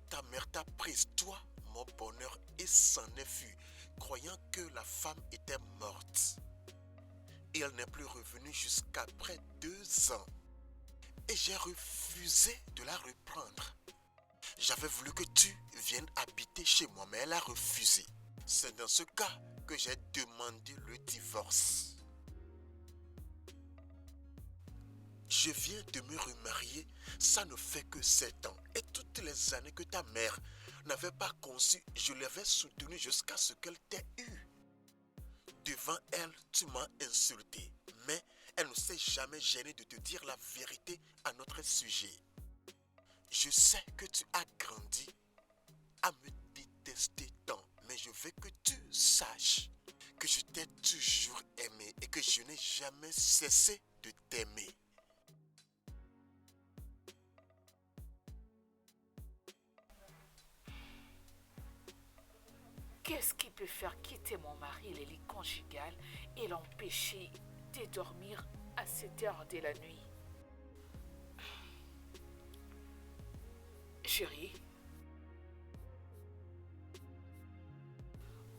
Ta mère t'a prise, toi, mon bonheur, et s'en est fui, croyant que la femme était morte. Et elle n'est plus revenue jusqu'après 2 ans. Et j'ai refusé de la reprendre. J'avais voulu que tu viennes habiter chez moi, mais elle a refusé. C'est dans ce cas que j'ai demandé le divorce. Je viens de me remarier, ça ne fait que 7 ans. Et toutes les années que ta mère n'avait pas conçu, je l'avais soutenue jusqu'à ce qu'elle t'ait eu. Devant elle, tu m'as insulté, mais elle ne s'est jamais gênée de te dire la vérité à notre sujet. Je sais que tu as grandi à me détester tant, mais je veux que tu saches que je t'ai toujours aimé et que je n'ai jamais cessé de t'aimer. Qu'est-ce qui peut faire quitter mon mari les lits conjugales et l'empêcher de dormir à cette heure de la nuit? Chérie,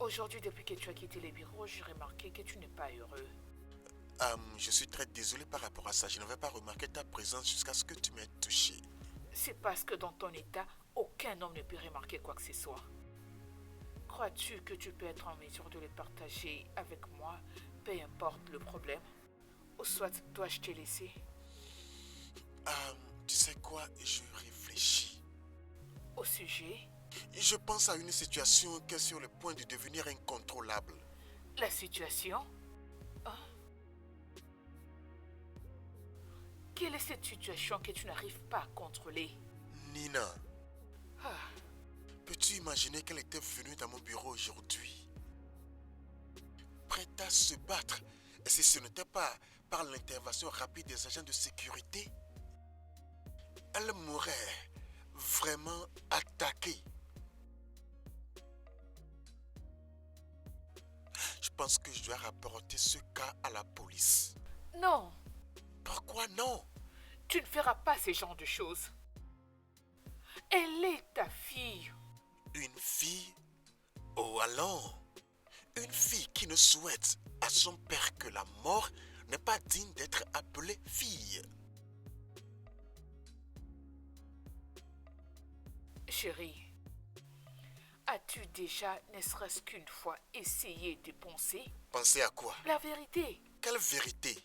aujourd'hui, depuis que tu as quitté les bureaux, j'ai remarqué que tu n'es pas heureux. Je suis très désolé par rapport à ça. Je n'avais pas remarqué ta présence jusqu'à ce que tu m'aies touché. C'est parce que dans ton état, aucun homme ne peut remarquer quoi que ce soit. Crois-tu que tu peux être en mesure de le partager avec moi, peu importe le problème? Ou soit dois-je te laisser? Tu sais quoi? Je réfléchis. Au sujet? Je pense à une situation qui est sur le point de devenir incontrôlable. La situation? Hein? Quelle est cette situation que tu n'arrives pas à contrôler? Nina, Ah, peux-tu imaginer qu'elle était venue dans mon bureau aujourd'hui? Prête à se battre. Et si ce n'était pas par l'intervention rapide des agents de sécurité, elle m'aurait vraiment attaqué. Je pense que je dois rapporter ce cas à la police. non, Pourquoi non? tu ne feras pas ce genre de choses. Elle est ta fille. Une fille? Oh allons! Une fille qui ne souhaite à son père que la mort n'est pas digne d'être appelée fille. Chérie, as-tu déjà, ne serait-ce qu'une fois, essayé de penser Pensez à quoi? la vérité? Quelle vérité?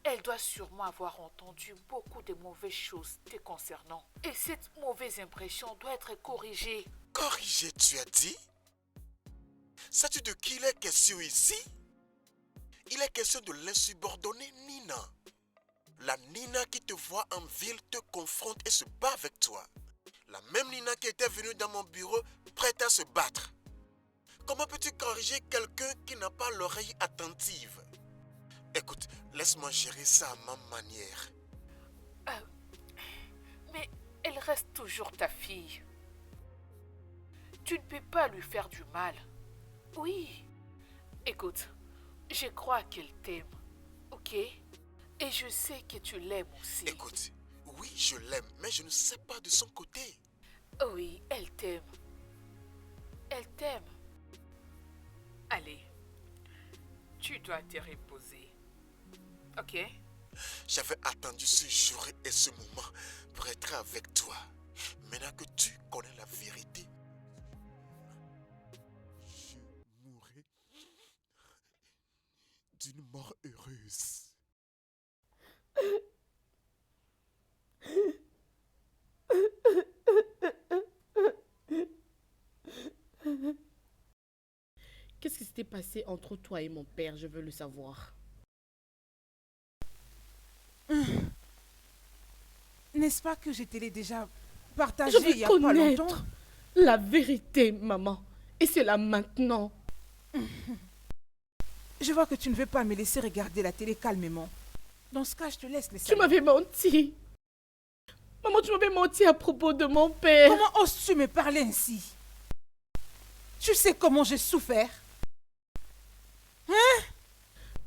Elle doit sûrement avoir entendu beaucoup de mauvaises choses te concernant. Et cette mauvaise impression doit être corrigée. Corrigé, tu as dit? Sais-tu de qui il est question ici? Il est question de l'insubordonnée Nina. La Nina qui te voit en ville te confronte et se bat avec toi. La même Nina qui était venue dans mon bureau prête à se battre. Comment peux-tu corriger quelqu'un qui n'a pas l'oreille attentive? Écoute, laisse-moi gérer ça à ma manière. Mais elle reste toujours ta fille. Tu ne peux pas lui faire du mal. Oui. Écoute, je crois qu'elle t'aime, ok? Et je sais que tu l'aimes aussi. Écoute, oui, je l'aime, mais je ne sais pas de son côté. Oui, elle t'aime. Elle t'aime. Allez, tu dois te reposer. Ok? J'avais attendu ce jour et ce moment pour être avec toi. Maintenant que tu connais la vérité, je mourrai d'une mort heureuse. Qu'est-ce qui s'était passé entre toi et mon père? Je veux le savoir. N'est-ce pas que je te l'ai déjà Je partagé il veux y a pas longtemps? connaître la vérité, maman. Et c'est là maintenant. Je vois que tu ne veux pas me laisser regarder la télé calmement. Dans ce cas, je te laisse les Tu m'avais menti. Maman, tu m'avais menti à propos de mon père. Comment oses-tu me parler ainsi? Tu sais comment j'ai souffert?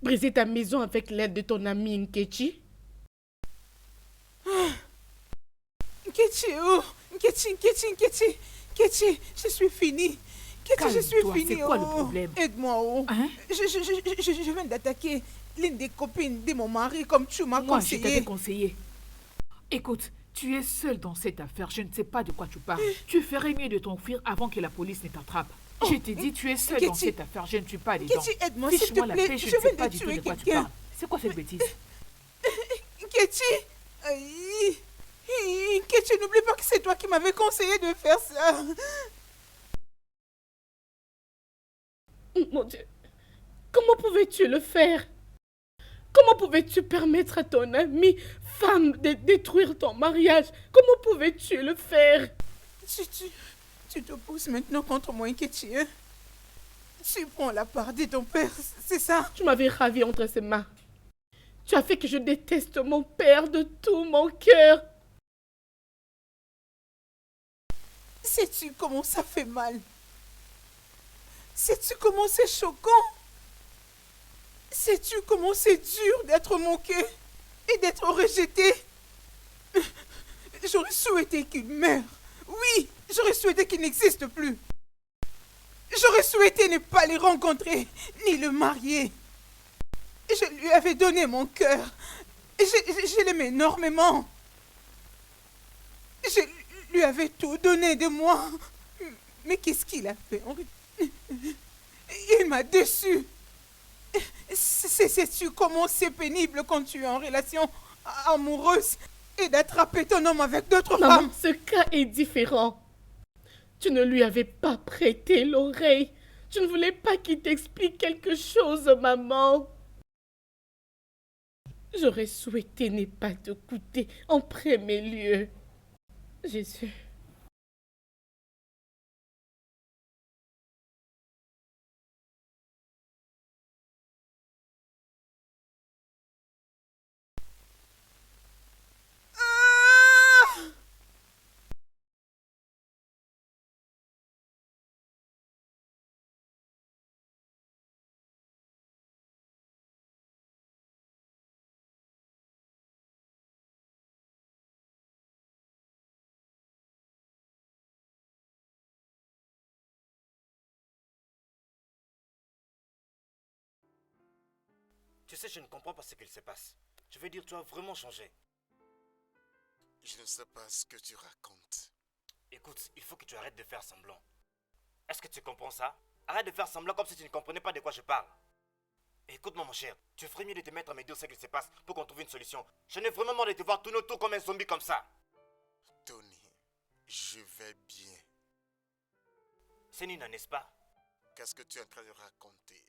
Briser ta maison avec l'aide de ton ami Nkechi? Nkechi, oh! Nkechi, je suis finie. Nkechi, je suis Calme-toi, finie. c'est quoi le oh. problème? Aide-moi, oh. Hein? Je viens d'attaquer l'une des copines de mon mari comme tu m'as Moi, je conseillé. t'avais conseillé. Écoute, tu es seul dans cette affaire. Je ne sais pas de quoi tu parles. Tu ferais mieux de t'enfuir avant que la police ne t'attrape. Je t'ai dit, tu es seul dans Nkechi. cette affaire. Je ne suis pas dedans. Nkechi, aide-moi, s'il te Fiche-moi la plaît. paix, je Je ne sais viens pas de du tout tuer de quoi tu quelqu'un. parles. C'est quoi cette bêtise? Nkechi, aïe. Nkechi, n'oublie pas que c'est toi qui m'avais conseillé de faire ça. Mon Dieu. Comment pouvais-tu le faire? Comment pouvais-tu permettre à ton amie femme de détruire ton mariage? Comment pouvais-tu le faire? Tu te pousses maintenant contre moi, Nkechi. Hein? Tu prends la part de ton père, c'est ça? Tu m'avais ravi entre ses mains. Tu as fait que je déteste mon père de tout mon cœur. Sais-tu comment ça fait mal? Sais-tu comment c'est choquant? Sais-tu comment c'est dur d'être moqué et d'être rejeté? J'aurais souhaité qu'il meure. Oui, j'aurais souhaité qu'il n'existe plus. J'aurais souhaité ne pas les rencontrer, ni le marier. Je lui avais donné mon cœur. Je l'aimais énormément. Je lui avais tout donné de moi. Mais qu'est-ce qu'il a fait? Il m'a déçu. Sais-tu comment c'est pénible quand tu es en relation amoureuse et d'attraper ton homme avec d'autres Maman, femmes? ce cas est différent. Tu ne lui avais pas prêté l'oreille. Je ne voulais pas qu'il t'explique quelque chose, maman. J'aurais souhaité ne pas te coûter en premier lieu. Jésus. Tu sais, je ne comprends pas ce qu'il se passe. Je veux dire, tu as vraiment changé. Je ne sais pas ce que tu racontes. Écoute, il faut que tu arrêtes de faire semblant. Est-ce que tu comprends ça? Arrête de faire semblant comme si tu ne comprenais pas de quoi je parle. Écoute-moi, mon cher, tu ferais mieux de te mettre à me dire ce qu'il se passe pour qu'on trouve une solution. Je n'ai vraiment marre de te voir tourner autour comme un zombie comme ça. Tony, je vais bien. C'est Nina, n'est-ce pas? Qu'est-ce que tu es en train de raconter?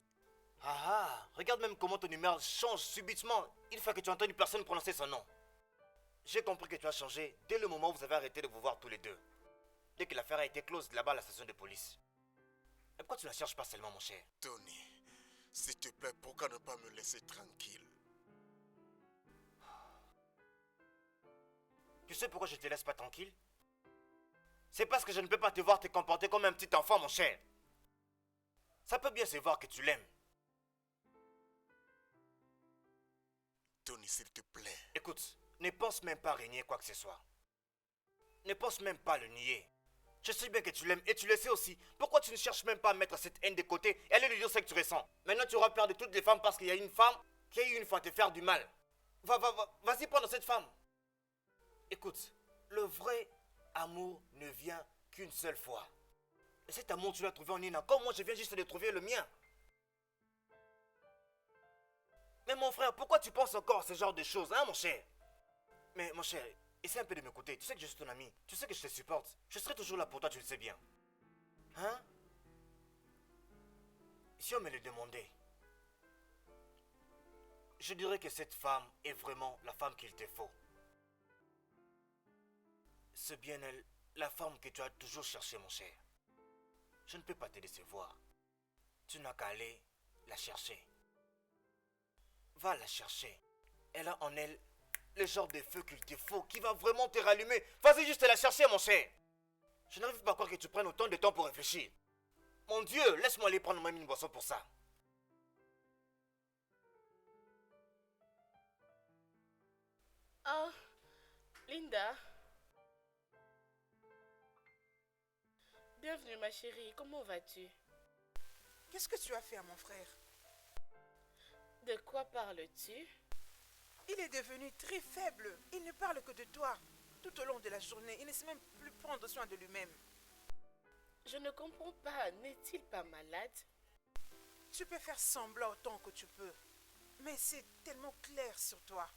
Regarde même comment ton humeur change subitement. Il faut que tu entendes une personne prononcer son nom. J'ai compris que tu as changé dès le moment où vous avez arrêté de vous voir tous les deux. Dès que l'affaire a été close là-bas à la station de police. Et pourquoi tu ne la cherches pas seulement, mon cher? Tony, s'il te plaît, pourquoi ne pas me laisser tranquille? Tu sais pourquoi je te laisse pas tranquille? C'est parce que je ne peux pas te voir te comporter comme un petit enfant, mon cher. Ça peut bien se voir que tu l'aimes. Tony, s'il te plaît. Écoute, ne pense même pas régner quoi que ce soit. Ne pense même pas le nier. Je sais bien que tu l'aimes et tu le sais aussi. Pourquoi tu ne cherches même pas à mettre cette haine de côté et aller lui dire ce que tu ressens? Maintenant tu auras peur de toutes les femmes parce qu'il y a une femme qui a eu une fois te faire du mal. Vas-y, prends cette femme. Écoute, le vrai amour ne vient qu'une seule fois. Et cet amour, tu l'as trouvé en Nina, comme moi je viens juste de trouver le mien. Mais mon frère, pourquoi tu penses encore à ce genre de choses, hein, mon cher? Mais mon cher, essaie un peu de m'écouter. Tu sais que je suis ton ami. Tu sais que je te supporte. Je serai toujours là pour toi, tu le sais bien. Hein? Si on me le demandait, je dirais que cette femme est vraiment la femme qu'il te faut. C'est bien elle, la femme que tu as toujours cherchée, mon cher. Je ne peux pas te décevoir. Tu n'as qu'à aller la chercher. Va la chercher. Elle a en elle le genre de feu qu'il te faut, qui va vraiment te rallumer. Vas-y juste la chercher, mon cher. Je n'arrive pas à croire que tu prennes autant de temps pour réfléchir. Mon Dieu, laisse-moi aller prendre même une boisson pour ça. Oh, Linda. Bienvenue ma chérie, comment vas-tu? Qu'est-ce que tu as fait à mon frère? De quoi parles-tu? Il est devenu très faible. Il ne parle que de toi. Tout au long de la journée, il ne sait même plus prendre soin de lui-même. Je ne comprends pas, n'est-il pas malade? Tu peux faire semblant autant que tu peux, mais c'est tellement clair sur toi.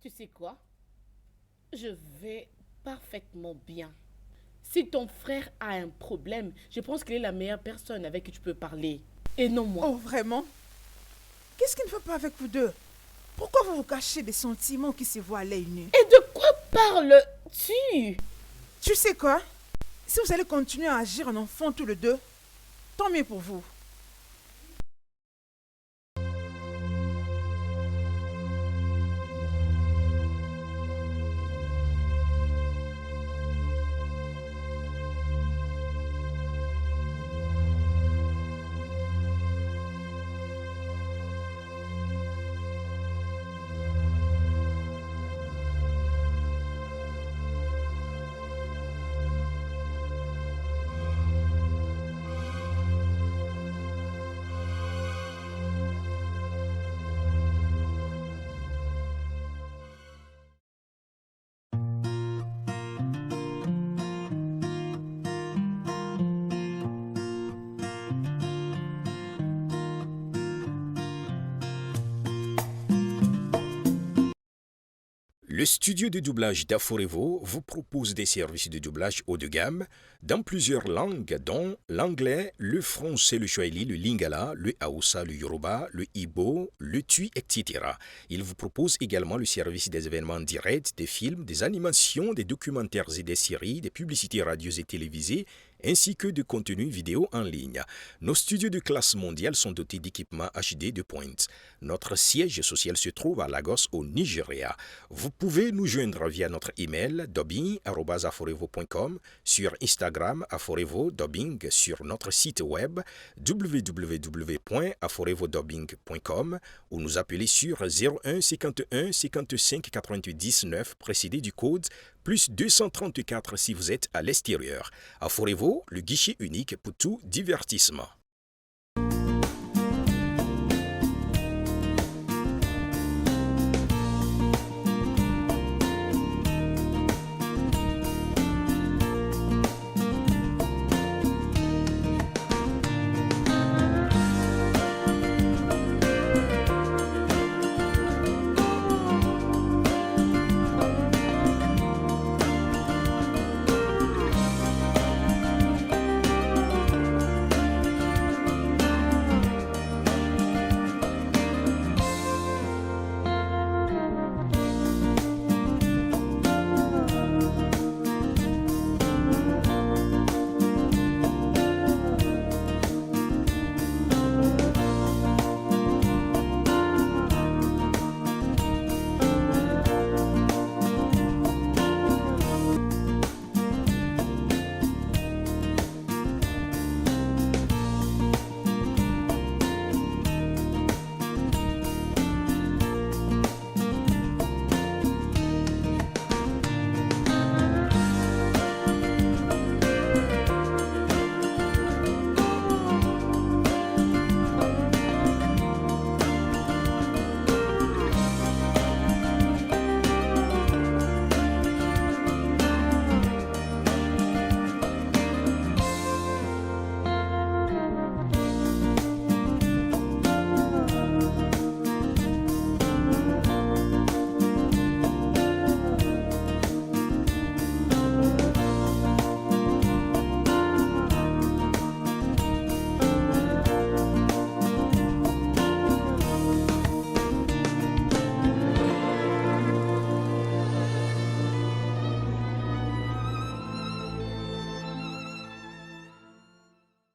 Tu sais quoi? Je vais parfaitement bien. Si ton frère a un problème, je pense qu'il est la meilleure personne avec qui tu peux parler. Et non moi. Oh, vraiment? Qu'est-ce qui ne va pas avec vous deux? Pourquoi vous vous cachez des sentiments qui se voient à l'œil nu? Et de quoi parles-tu? Tu sais quoi? Si vous allez continuer à agir en enfant tous les deux, tant mieux pour vous. Le studio de doublage d'Aforevo vous propose des services de doublage haut de gamme dans plusieurs langues dont l'anglais, le français, le swahili, le lingala, le hausa, le yoruba, le igbo, le tui, etc. Il vous propose également le service des événements directs, des films, des animations, des documentaires et des séries, des publicités radio et télévisées, ainsi que de contenus vidéo en ligne. Nos studios de classe mondiale sont dotés d'équipements HD de pointe. Notre siège social se trouve à Lagos, au Nigeria. Vous pouvez nous joindre via notre email dubbing@aforevo.com, sur Instagram Aforevo Dubbing, sur notre site web www.aforevodubbing.com ou nous appeler sur 01 51 55 90 9 précédé du code plus 234 si vous êtes à l'extérieur. Aforevo, le guichet unique pour tout divertissement.